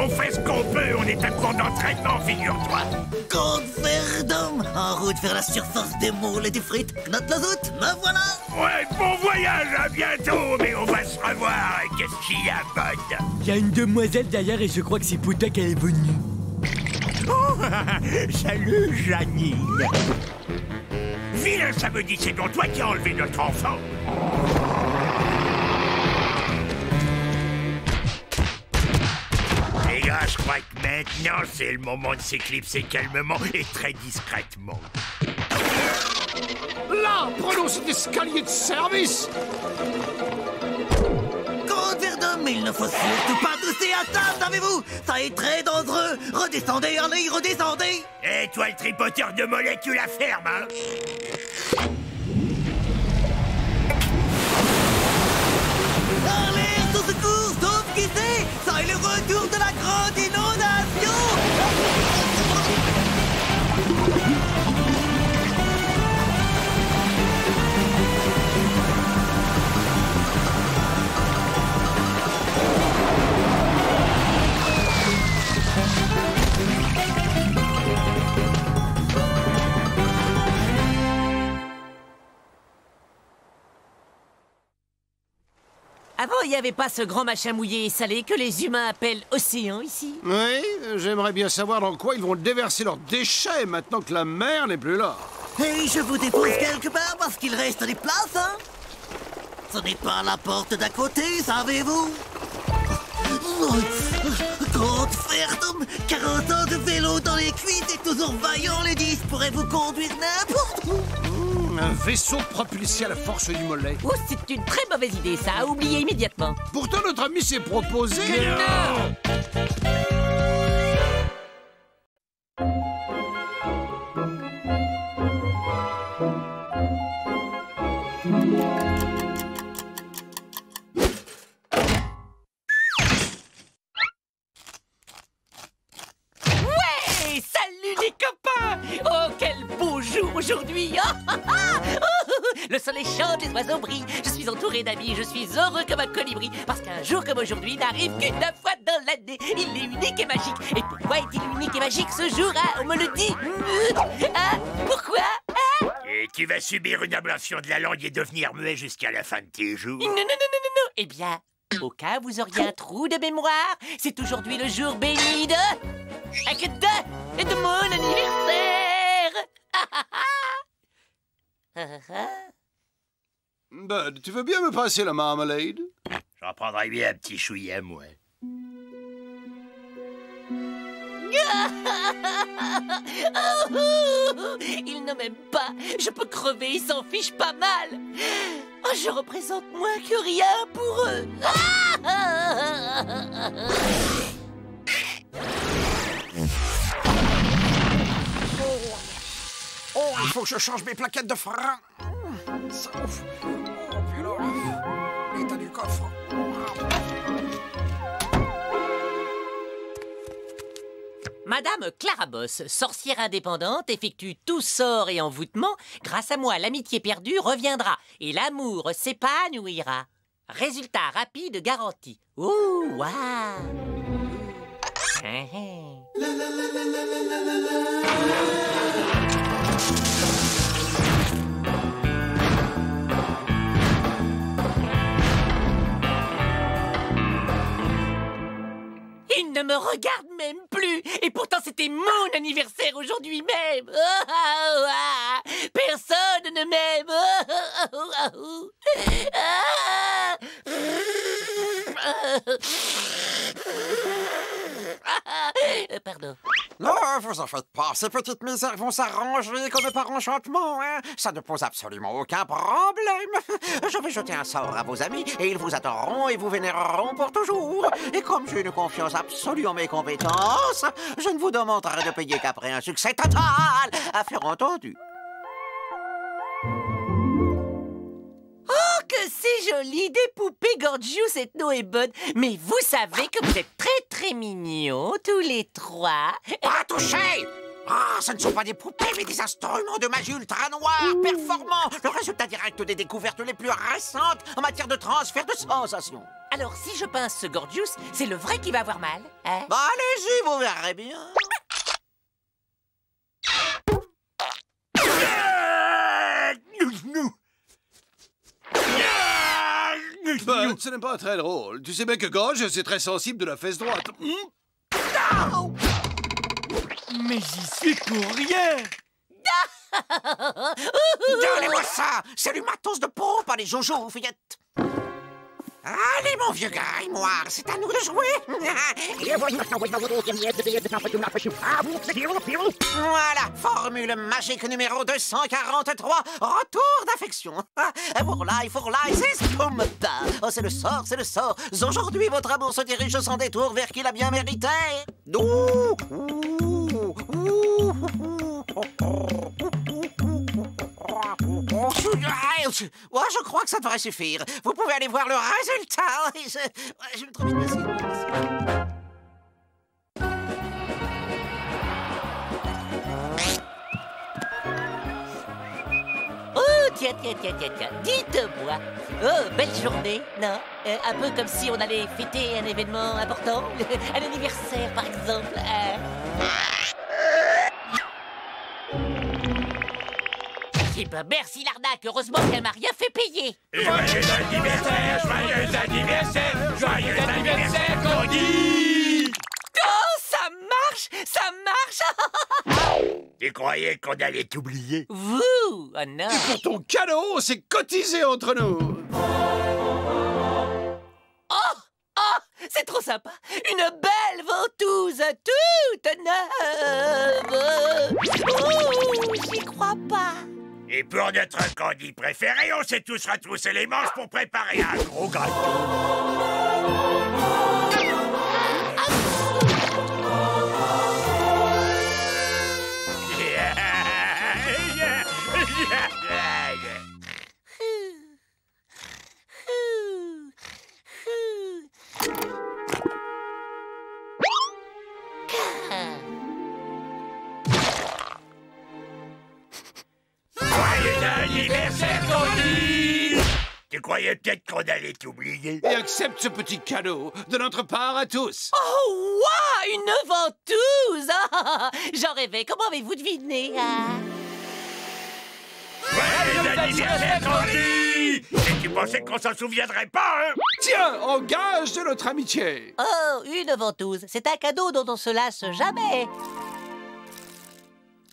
On fait ce qu'on peut, on est à court d'entraînement, figure-toi. Comte Verdun, en route vers la surface des moules et des frites. Knote la zoute, me voilà. Ouais, bon voyage, à bientôt, mais on va se revoir. Qu'est-ce qu'il y a, Bud? Il y a une demoiselle derrière et je crois que c'est pour toi qu'elle est venue. Oh, salut, Janine. Vilain samedi, c'est donc toi qui as enlevé notre enfant. Les gars, je crois que maintenant, c'est le moment de s'éclipser calmement et très discrètement. Là, prenons cet escalier de service. Comte Verdun, mais il ne faut surtout pas tousser à table, savez-vous? Ça est très dangereux. Redescendez, allez, redescendez. Et toi, le tripoteur de mollet, tu la fermes, hein? Alerte au secours, sauf qui sait. Ça est le retour de la grande inondation. Avant, il n'y avait pas ce grand machin mouillé et salé que les humains appellent océan ici. Oui, j'aimerais bien savoir dans quoi ils vont déverser leurs déchets maintenant que la mer n'est plus là. Et je vous dépose quelque part parce qu'il reste des places, hein? Ce n'est pas la porte d'à côté, savez-vous? Comte Verdun, 40 ans de vélo dans les cuisses et toujours vaillant, les 10 pourraient vous conduire n'importe où. Un vaisseau propulsé à la force du mollet. Oh, c'est une très mauvaise idée, ça, à oublier immédiatement. Pourtant, notre ami s'est proposé. Non. Ouais, salut les copains. Oh, quel beau jour aujourd'hui. Le soleil chante, les oiseaux brillent. Je suis entouré d'amis, je suis heureux comme un colibri. Parce qu'un jour comme aujourd'hui n'arrive qu'une fois dans l'année. Il est unique et magique. Et pourquoi est-il unique et magique ce jour, hein? On me le dit. Hein? Pourquoi? Hein? Et tu vas subir une ablation de la langue et devenir muet jusqu'à la fin de tes jours. Non, non, non, non, non, non. Eh bien, au cas où vous auriez un trou de mémoire, c'est aujourd'hui le jour béni de... et de mon anniversaire. Bud, tu veux bien me passer la marmalade? J'en prendrais bien un petit chouillet, moi. Il ne m'aime pas. Je peux crever, il s'en fiche pas mal. Oh, je représente moins que rien pour eux. Oh, il faut que je change mes plaquettes de frein. Ça ouf. Oh, puis alors, l'état du coffre. Madame Clarabosse, sorcière indépendante, effectue tout sort et envoûtement. Grâce à moi, l'amitié perdue reviendra et l'amour s'épanouira. Résultat rapide garanti. Ouh, waouh. Il ne me regarde même plus. Et pourtant, c'était mon anniversaire aujourd'hui même. Personne ne m'aime. Pardon. Non, vous en faites pas. Ces petites misères vont s'arranger comme par enchantement, hein. Ça ne pose absolument aucun problème. Je vais jeter un sort à vos amis et ils vous adoreront et vous vénéreront pour toujours. Et comme j'ai une confiance absolue en mes compétences, je ne vous demanderai de payer qu'après un succès total. Affaire entendue. Oh, que c'est joli, des poupées Gorgeous, Ethno et Bud. Mais vous savez que vous êtes très très mignons, tous les trois. Pas touché! Ah, ce ne sont pas des poupées, mais des instruments de magie ultra noirs, performants. Le résultat direct des découvertes les plus récentes en matière de transfert de sensations. Alors, si je pince ce Gorgius, c'est le vrai qui va avoir mal, hein? Bah, allez-y, vous verrez bien. Ben, ce n'est pas très drôle. Tu sais bien que Gorge, c'est très sensible de la fesse droite. Mais j'y suis pour rien. Donnez-moi ça! C'est du matos de pompe, pas des jojo, fillette! Allez, mon vieux grimoire, c'est à nous de jouer! Voilà, formule magique numéro 243, retour d'affection. Pour life, c'est Spumpa. Oh, c'est le sort, c'est le sort. Aujourd'hui, votre amour se dirige sans détour vers qui l'a bien mérité. Ouais, je crois que ça devrait suffire. Vous pouvez aller voir le résultat. Je me trouve une merci. Oh, tiens. Dites-moi. Oh, belle journée, non? Un peu comme si on allait fêter un événement important. Un anniversaire, par exemple. Eh ben, merci l'arnaque, heureusement qu'elle m'a rien fait payer. Joyeux anniversaire, joyeux anniversaire, joyeux anniversaire, Candy! Oh, ça marche. Tu croyais qu'on allait t'oublier? Vous? Oh non. Et pour ton cadeau, c'est cotisé entre nous. Oh, c'est trop sympa. Une belle ventouse toute neuve. Oh, j'y crois pas. Et pour notre Candy préféré, on s'est tous retroussé les manches pour préparer un gros gâteau. Anniversaire, Candy! Tu croyais peut-être qu'on allait t'oublier? Et accepte ce petit cadeau de notre part à tous. Oh, waouh, une ventouse! J'en rêvais. Comment avez-vous deviné? Joyeux anniversaire, Candy! Et tu pensais qu'on s'en souviendrait pas, hein? Tiens, en gage de notre amitié. Oh, une ventouse. C'est un cadeau dont on se lasse jamais.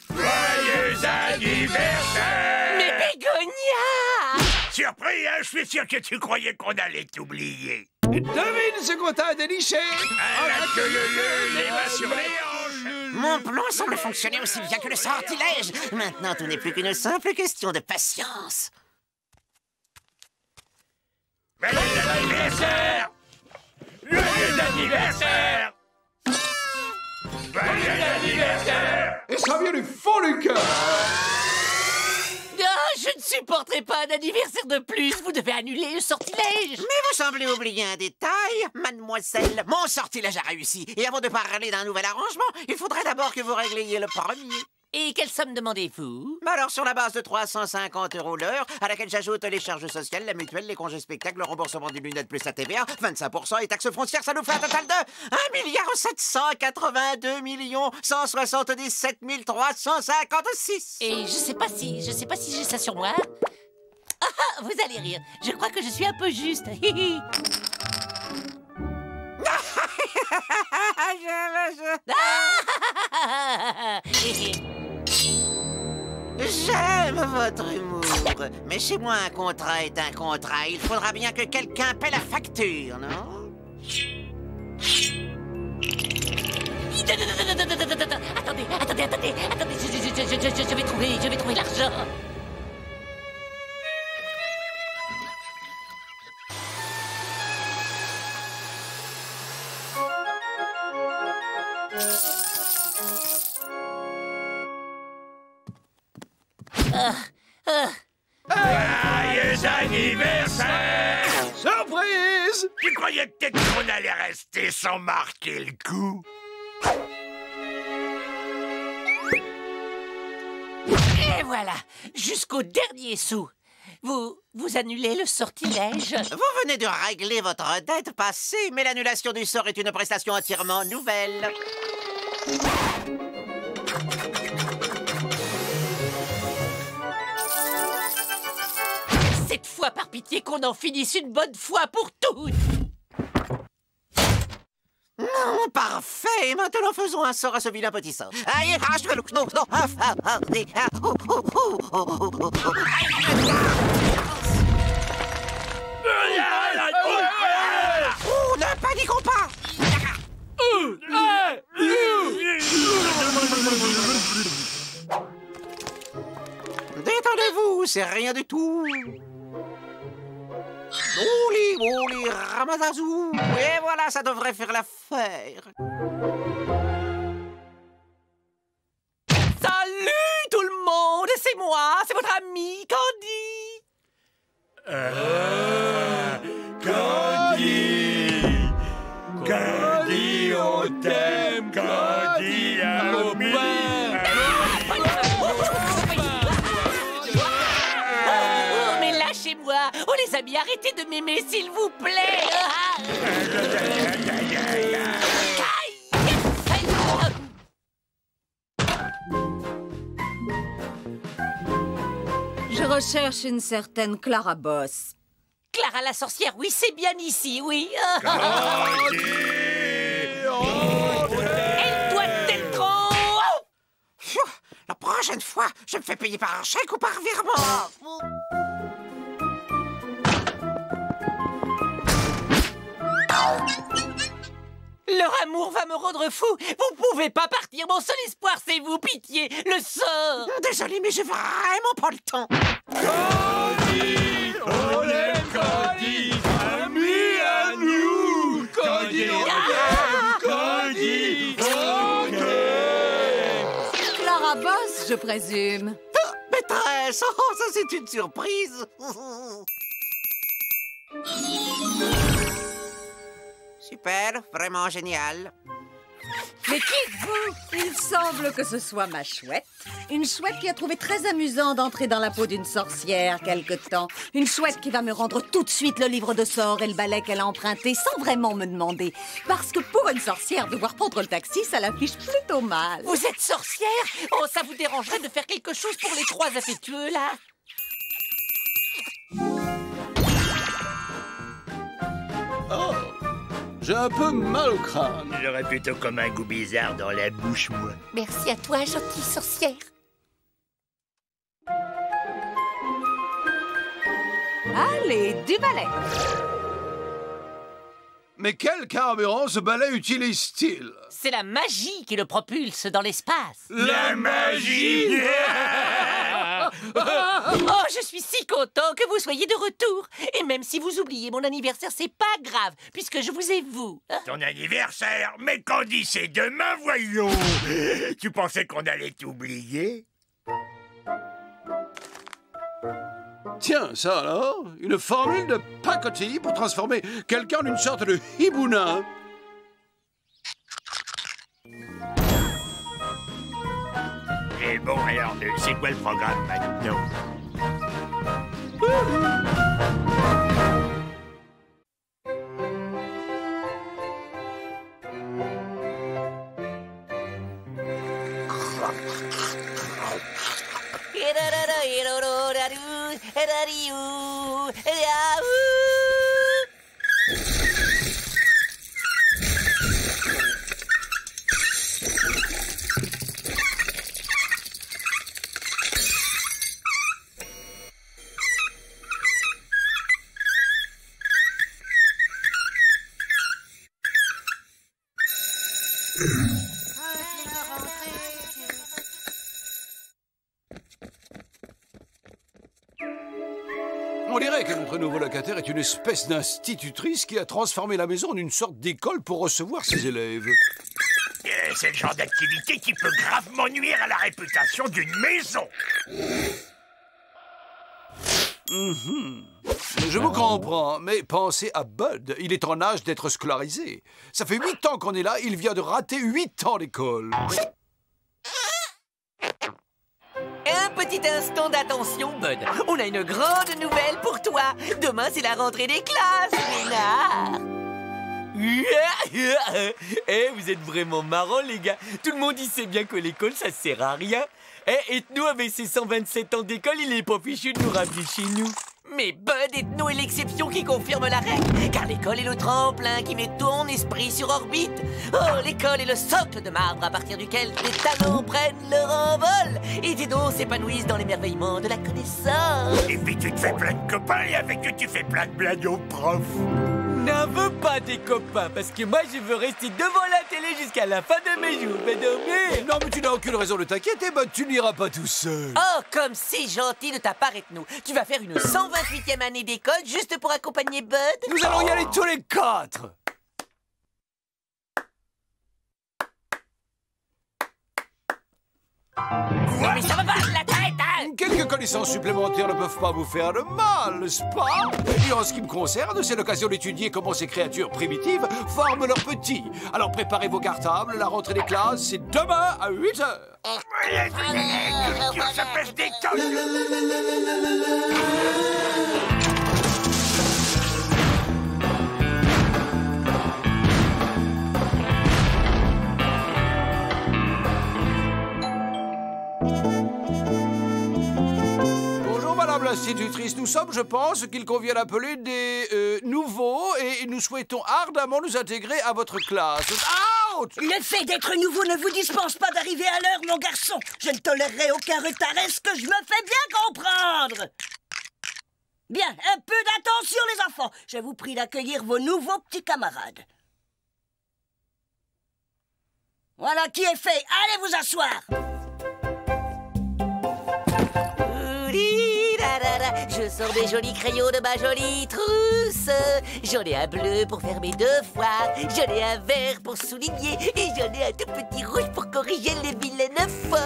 Joyeux anniversaire! Mais Bégonia! Surpris, hein? Je suis sûr que tu croyais qu'on allait t'oublier. Devine ce qu'on t'a déniché. La queue les mains sur les hanches. Mon plan semble fonctionner aussi bien que le sortilège. Maintenant, tout n'est plus qu'une simple question de patience. Joyeux anniversaire! Joyeux anniversaire! Joyeux anniversaire! Et ça vient du fond du cœur. Je ne supporterai pas un anniversaire de plus. Vous devez annuler le sortilège. Mais vous semblez oublier un détail, mademoiselle. Mon sortilège a réussi. Et avant de parler d'un nouvel arrangement, il faudrait d'abord que vous régliez le premier. Et quelle somme demandez-vous? Alors, sur la base de 350 € l'heure, à laquelle j'ajoute les charges sociales, la mutuelle, les congés spectacles, le remboursement des lunettes plus la TVA, 25% et taxes frontières, ça nous fait un total de 1,782 356. Et je sais pas si j'ai ça sur moi. Ah, vous allez rire. Je crois que je suis un peu juste. J'aime votre humour. Mais chez moi, un contrat est un contrat. Il faudra bien que quelqu'un paie la facture, non? Attendez, je vais trouver l'argent. Joyeux anniversaire! Surprise! Tu croyais peut-être qu'on allait rester sans marquer le coup? Et voilà, jusqu'au dernier sou. Vous annulez le sortilège? Vous venez de régler votre dette passée, mais l'annulation du sort est une prestation entièrement nouvelle. Cette fois, par pitié, qu'on en finisse une bonne fois pour toutes! Non, parfait. Maintenant, faisons un sort à ce vilain petit sort. Aïe, oh, ne paniquons pas. Détendez-vous, c'est rien du tout. Mouli, ramadazou. Et voilà, ça devrait faire l'affaire. Salut tout le monde, c'est moi, c'est votre ami Candy. Candy, on t'aime, Candy, ami. Mais lâchez-moi. Oh les amis, arrêtez de m'aimer s'il vous plaît. Je recherche une certaine Clara Boss. Clara la sorcière, oui, c'est bien ici, oui. Elle doit être La prochaine fois, je me fais payer par un chèque ou par virement. Leur amour va me rendre fou. Vous pouvez pas partir. Mon seul espoir, c'est vous. Pitié, le sort. Désolé, mais j'ai vraiment pas le temps. Candy, on aime Candy, ami à nous. Candy, on aime Candy. Clara Boss, je présume. Maîtresse, oh, ça c'est une surprise. Super, vraiment génial. Mais qui êtes-vous? Il semble que ce soit ma chouette. Une chouette qui a trouvé très amusant d'entrer dans la peau d'une sorcière quelque temps. Une chouette qui va me rendre tout de suite le livre de sorts et le balai qu'elle a emprunté sans vraiment me demander. Parce que pour une sorcière, devoir prendre le taxi, ça l'affiche plutôt mal. Vous êtes sorcière? Oh, ça vous dérangerait de faire quelque chose pour les trois affectueux, là? Oh, j'ai un peu mal au crâne. J'aurais plutôt comme un goût bizarre dans la bouche, moi. Merci à toi, gentille sorcière. Allez, du balai. Mais quel carburant ce balai utilise-t-il? C'est la magie qui le propulse dans l'espace. La magie. Oh, je suis si content que vous soyez de retour. Et même si vous oubliez mon anniversaire, c'est pas grave, puisque je vous ai vous. Ton anniversaire? Mais Candy, c'est demain, voyons. Tu pensais qu'on allait t'oublier? Tiens, ça alors, une formule de pacotille pour transformer quelqu'un en une sorte de hibounin. Et bon, alors, c'est quoi le programme maintenant? On dirait que notre nouveau locataire est une espèce d'institutrice qui a transformé la maison en une sorte d'école pour recevoir ses élèves. C'est le genre d'activité qui peut gravement nuire à la réputation d'une maison. Je vous comprends, mais pensez à Bud. Il est en âge d'être scolarisé. Ça fait 8 ans qu'on est là, il vient de rater 8 ans d'école. Un petit instant d'attention, Bud. On a une grande nouvelle pour toi. Demain, c'est la rentrée des classes, Ménard. Eh, vous êtes vraiment marrants, les gars. Tout le monde y sait bien que l'école, ça sert à rien. Eh, Ethno, avec ses 127 ans d'école, il est pas fichu de nous ramener chez nous. Mais Bud Ethno est l'exception qui confirme la règle, car l'école est le tremplin qui met ton esprit sur orbite. Oh, l'école est le socle de marbre à partir duquel les talents prennent leur envol et tes dos s'épanouissent dans l'émerveillement de la connaissance. Et puis tu te fais plein de copains et avec eux tu fais plein de blagues aux profs. N'en veux pas des copains, parce que moi je veux rester devant la télé jusqu'à la fin de mes jours, mais non, mais tu n'as aucune raison de t'inquiéter, Bud, tu n'iras pas tout seul. Oh, comme c'est gentil de ta part, Ethno. Tu vas faire une 128e année d'école juste pour accompagner Bud? Nous allons y aller tous les 4. Mais ça va pas la tête, hein? Quelques connaissances supplémentaires ne peuvent pas vous faire de mal, n'est-ce pas? Et en ce qui me concerne, c'est l'occasion d'étudier comment ces créatures primitives forment leurs petits. Alors préparez vos cartables, la rentrée des classes, c'est demain à 8h. Ça pèse des tonnes. Madame l'institutrice, nous sommes, je pense, qu'il convient d'appeler des nouveaux et nous souhaitons ardemment nous intégrer à votre classe. Out! Le fait d'être nouveau ne vous dispense pas d'arriver à l'heure, mon garçon. Je ne tolérerai aucun retard. Est-ce que je me fais bien comprendre? Bien, un peu d'attention, les enfants. Je vous prie d'accueillir vos nouveaux petits camarades. Voilà qui est fait. Allez vous asseoir. Je sors des jolis crayons de ma jolie trousse. J'en ai un bleu pour faire mes devoirs. J'en ai un vert pour souligner. Et j'en ai un tout petit rouge pour corriger les vilaines fautes.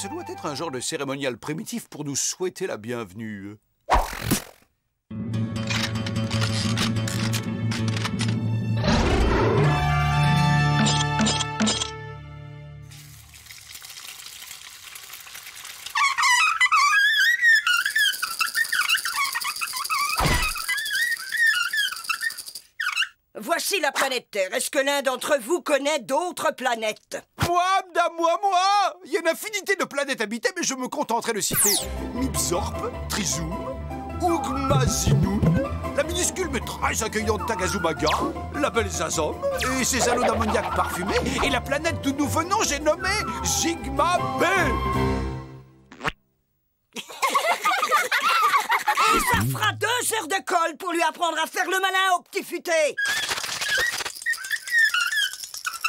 Ce doit être un genre de cérémonial primitif pour nous souhaiter la bienvenue. Voici la planète Terre. Est-ce que l'un d'entre vous connaît d'autres planètes? Moi, madame, moi! Il y a une infinité de planètes habitées, mais je me contenterai de citer Mibzorp, Trizoum, Ougmazinum, la minuscule mais très accueillante Tagazumaga, la belle Zazom, et ses anneaux d'ammoniac parfumés, et la planète d'où nous venons, j'ai nommé Sigma B. Et ça fera 2 heures de colle pour lui apprendre à faire le malin au petit futé.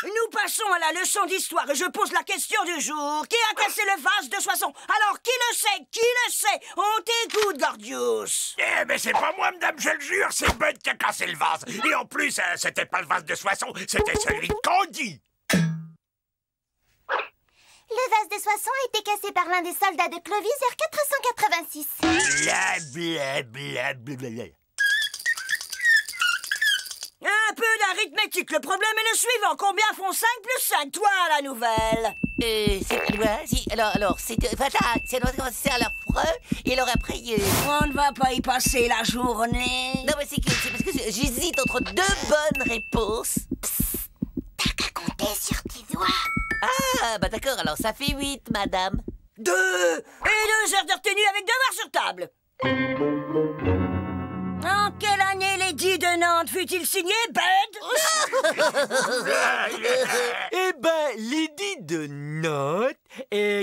Nous passons à la leçon d'histoire et je pose la question du jour. Qui a cassé le vase de Soissons? Alors, qui le sait? Qui le sait? On t'écoute, Gordius. Eh, mais c'est pas moi, madame, je le jure, c'est Bud qui a cassé le vase. Et en plus, c'était pas le vase de Soissons, c'était celui de Candy. Le vase de Soissons a été cassé par l'un des soldats de Clovis vers 486. Blablabla. Un peu d'arithmétique. Le problème est le suivant. Combien font 5 plus 5? Toi, la nouvelle. C'est quoi? Si, alors, c'est à l'affreux, et alors après, On ne va pas y passer la journée. Non, mais c'est parce que j'hésite entre 2 bonnes réponses. T'as qu'à compter sur tes doigts. Ah, bah d'accord, alors ça fait 8, madame. 2 et 2 heures de retenue avec devoir sur table. En quelle année l'édit de Nantes fut-il signé, Bud? Eh ben, l'édit de Nantes,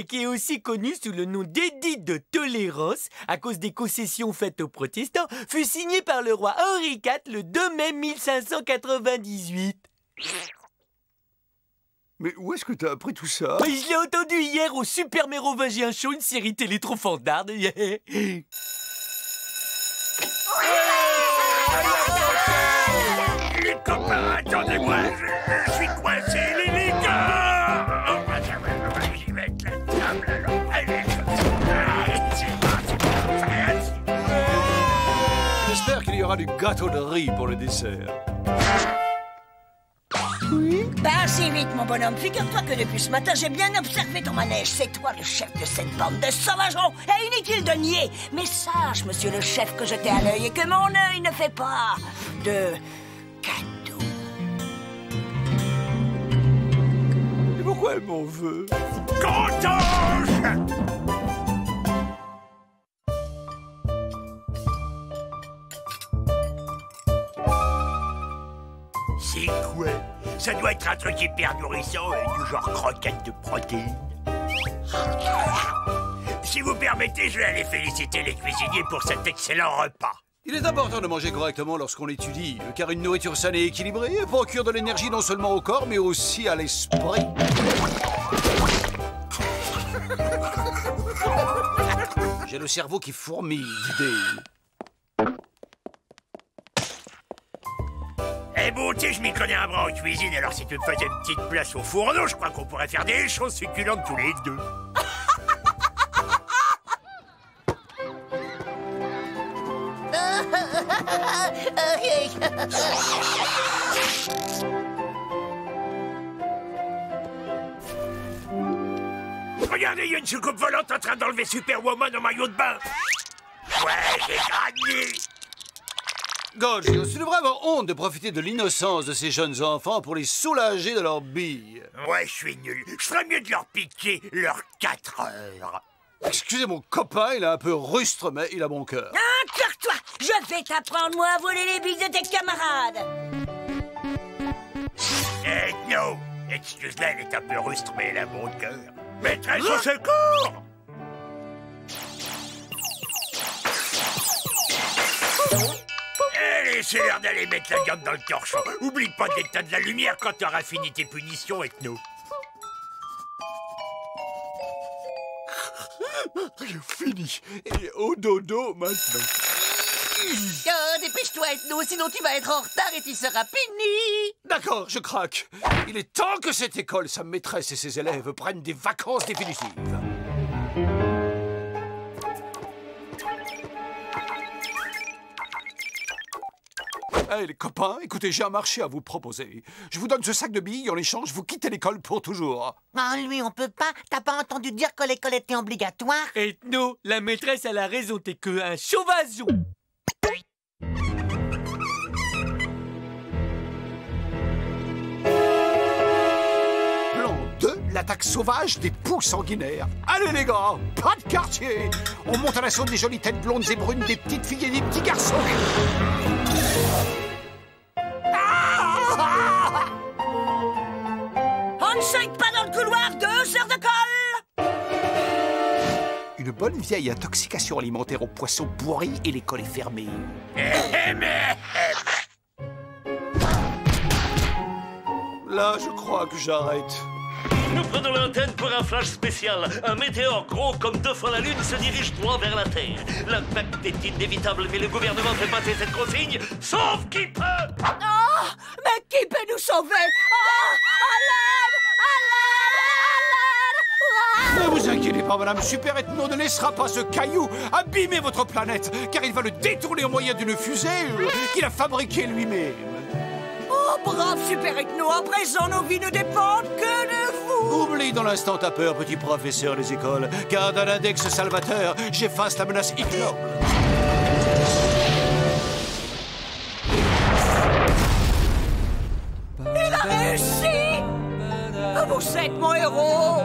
qui est aussi connu sous le nom d'édit de tolérance, à cause des concessions faites aux protestants, fut signé par le roi Henri IV le 2 mai 1598. Mais où est-ce que t'as appris tout ça? Je l'ai entendu hier au Super Mérovingien Show, une série télé trop fandarde. Les copains, attendez-moi, je suis coincé, les gars. J'y vais avec la table, alors. du gâteau de riz pour le dessert. Pas assez vite, mon bonhomme. Figure-toi que depuis ce matin, j'ai bien observé ton manège. C'est toi le chef de cette bande de sauvageons. Et inutile de nier. Mais sache, monsieur le chef, que je t'ai à l'œil et que mon œil ne fait pas de cadeau. Et pourquoi elle m'en veut? Cantoche! C'est quoi? Ça doit être un truc hyper nourrissant, du genre croquette de protéines. Si vous permettez, je vais aller féliciter les cuisiniers pour cet excellent repas. Il est important de manger correctement lorsqu'on étudie, car une nourriture saine et équilibrée procure de l'énergie non seulement au corps, mais aussi à l'esprit. J'ai le cerveau qui fourmille d'idées. Eh bon, tu sais, je m'y connais un bras en cuisine, alors si tu me faisais une petite place au fourneau, je crois qu'on pourrait faire des choses succulentes tous les deux. Regardez, il y a une soucoupe volante en train d'enlever Superwoman au maillot de bain. Ouais, j'ai gagné. Gorge, tu devrais avoir honte de profiter de l'innocence de ces jeunes enfants pour les soulager de leurs billes. Ouais, je suis nul. Je ferais mieux de leur piquer leurs 4 heures. Excusez mon copain, il est un peu rustre, mais il a bon cœur. Encore-toi! Je vais t'apprendre, moi, à voler les billes de tes camarades! Non! Excuse-la, elle est un peu rustre, mais elle a bon cœur. Maîtresse au secours! Allez, c'est l'heure d'aller mettre la viande dans le torchon. Oublie pas d'éteindre la lumière quand t'auras fini tes punitions, Ethno. Rien fini. Et au dodo maintenant. Oh, dépêche-toi, Ethno, sinon tu vas être en retard et tu seras puni. D'accord, je craque. Il est temps que cette école, sa maîtresse et ses élèves prennent des vacances définitives. Hey, les copains, écoutez, j'ai un marché à vous proposer. Je vous donne ce sac de billes, en échange, vous quittez l'école pour toujours. Ah, lui, on peut pas. T'as pas entendu dire que l'école était obligatoire? Ethno, la maîtresse a la raison, t'es que un sauvageon. Plan 2, l'attaque sauvage des poux sanguinaires. Allez les gars, pas de quartier. On monte à l'assaut des jolies têtes blondes et brunes, des petites filles et des petits garçons. On ne saute pas dans le couloir, 2 heures de colle! Une bonne vieille intoxication alimentaire aux poissons pourris et l'école est fermée. Là, je crois que j'arrête. Nous prenons l'antenne pour un flash spécial. Un météore gros comme 2 fois la Lune se dirige droit vers la Terre. L'impact est inévitable, mais le gouvernement fait passer cette consigne, sauf qui peut. Oh! Mais qui peut nous sauver? Oh! À l'aide! À l'aide! À l'aide! Ne vous inquiétez pas, Madame Super Ethno ne laissera pas ce caillou abîmer votre planète, car il va le détourner au moyen d'une fusée qu'il a fabriquée lui-même. Oh, brave Super Ethno, à présent nos vies ne dépendent que de vous! Oublie dans l'instant ta peur, petit professeur des écoles, car d'un index salvateur, j'efface la menace ignoble. Il a réussi! Vous êtes mon héros!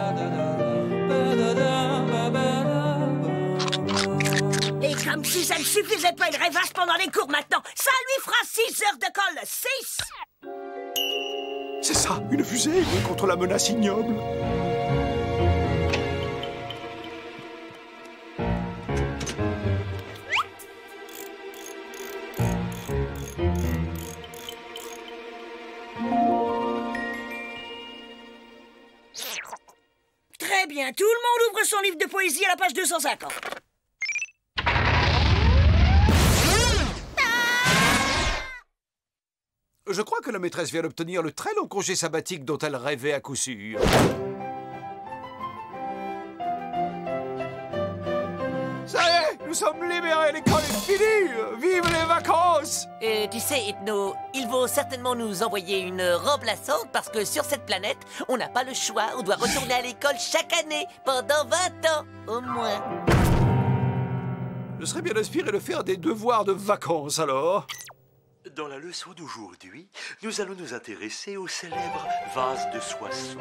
Et comme si ça ne suffisait pas, il rêvasse pendant les cours maintenant. Ça lui fera 6 heures de colle. 6! C'est ça, une fusée contre la menace ignoble. Très bien, tout le monde ouvre son livre de poésie à la page 250. Je crois que la maîtresse vient d'obtenir le très long congé sabbatique dont elle rêvait à coup sûr. Ça y est, nous sommes libérés, l'école est finie. Vive les vacances! Et tu sais, Ethno, il faut certainement nous envoyer une remplaçante parce que sur cette planète, on n'a pas le choix. On doit retourner à l'école chaque année, pendant 20 ans, au moins. Je serais bien inspiré de faire des devoirs de vacances, alors. Dans la leçon d'aujourd'hui, nous allons nous intéresser au célèbre vase de Soissons.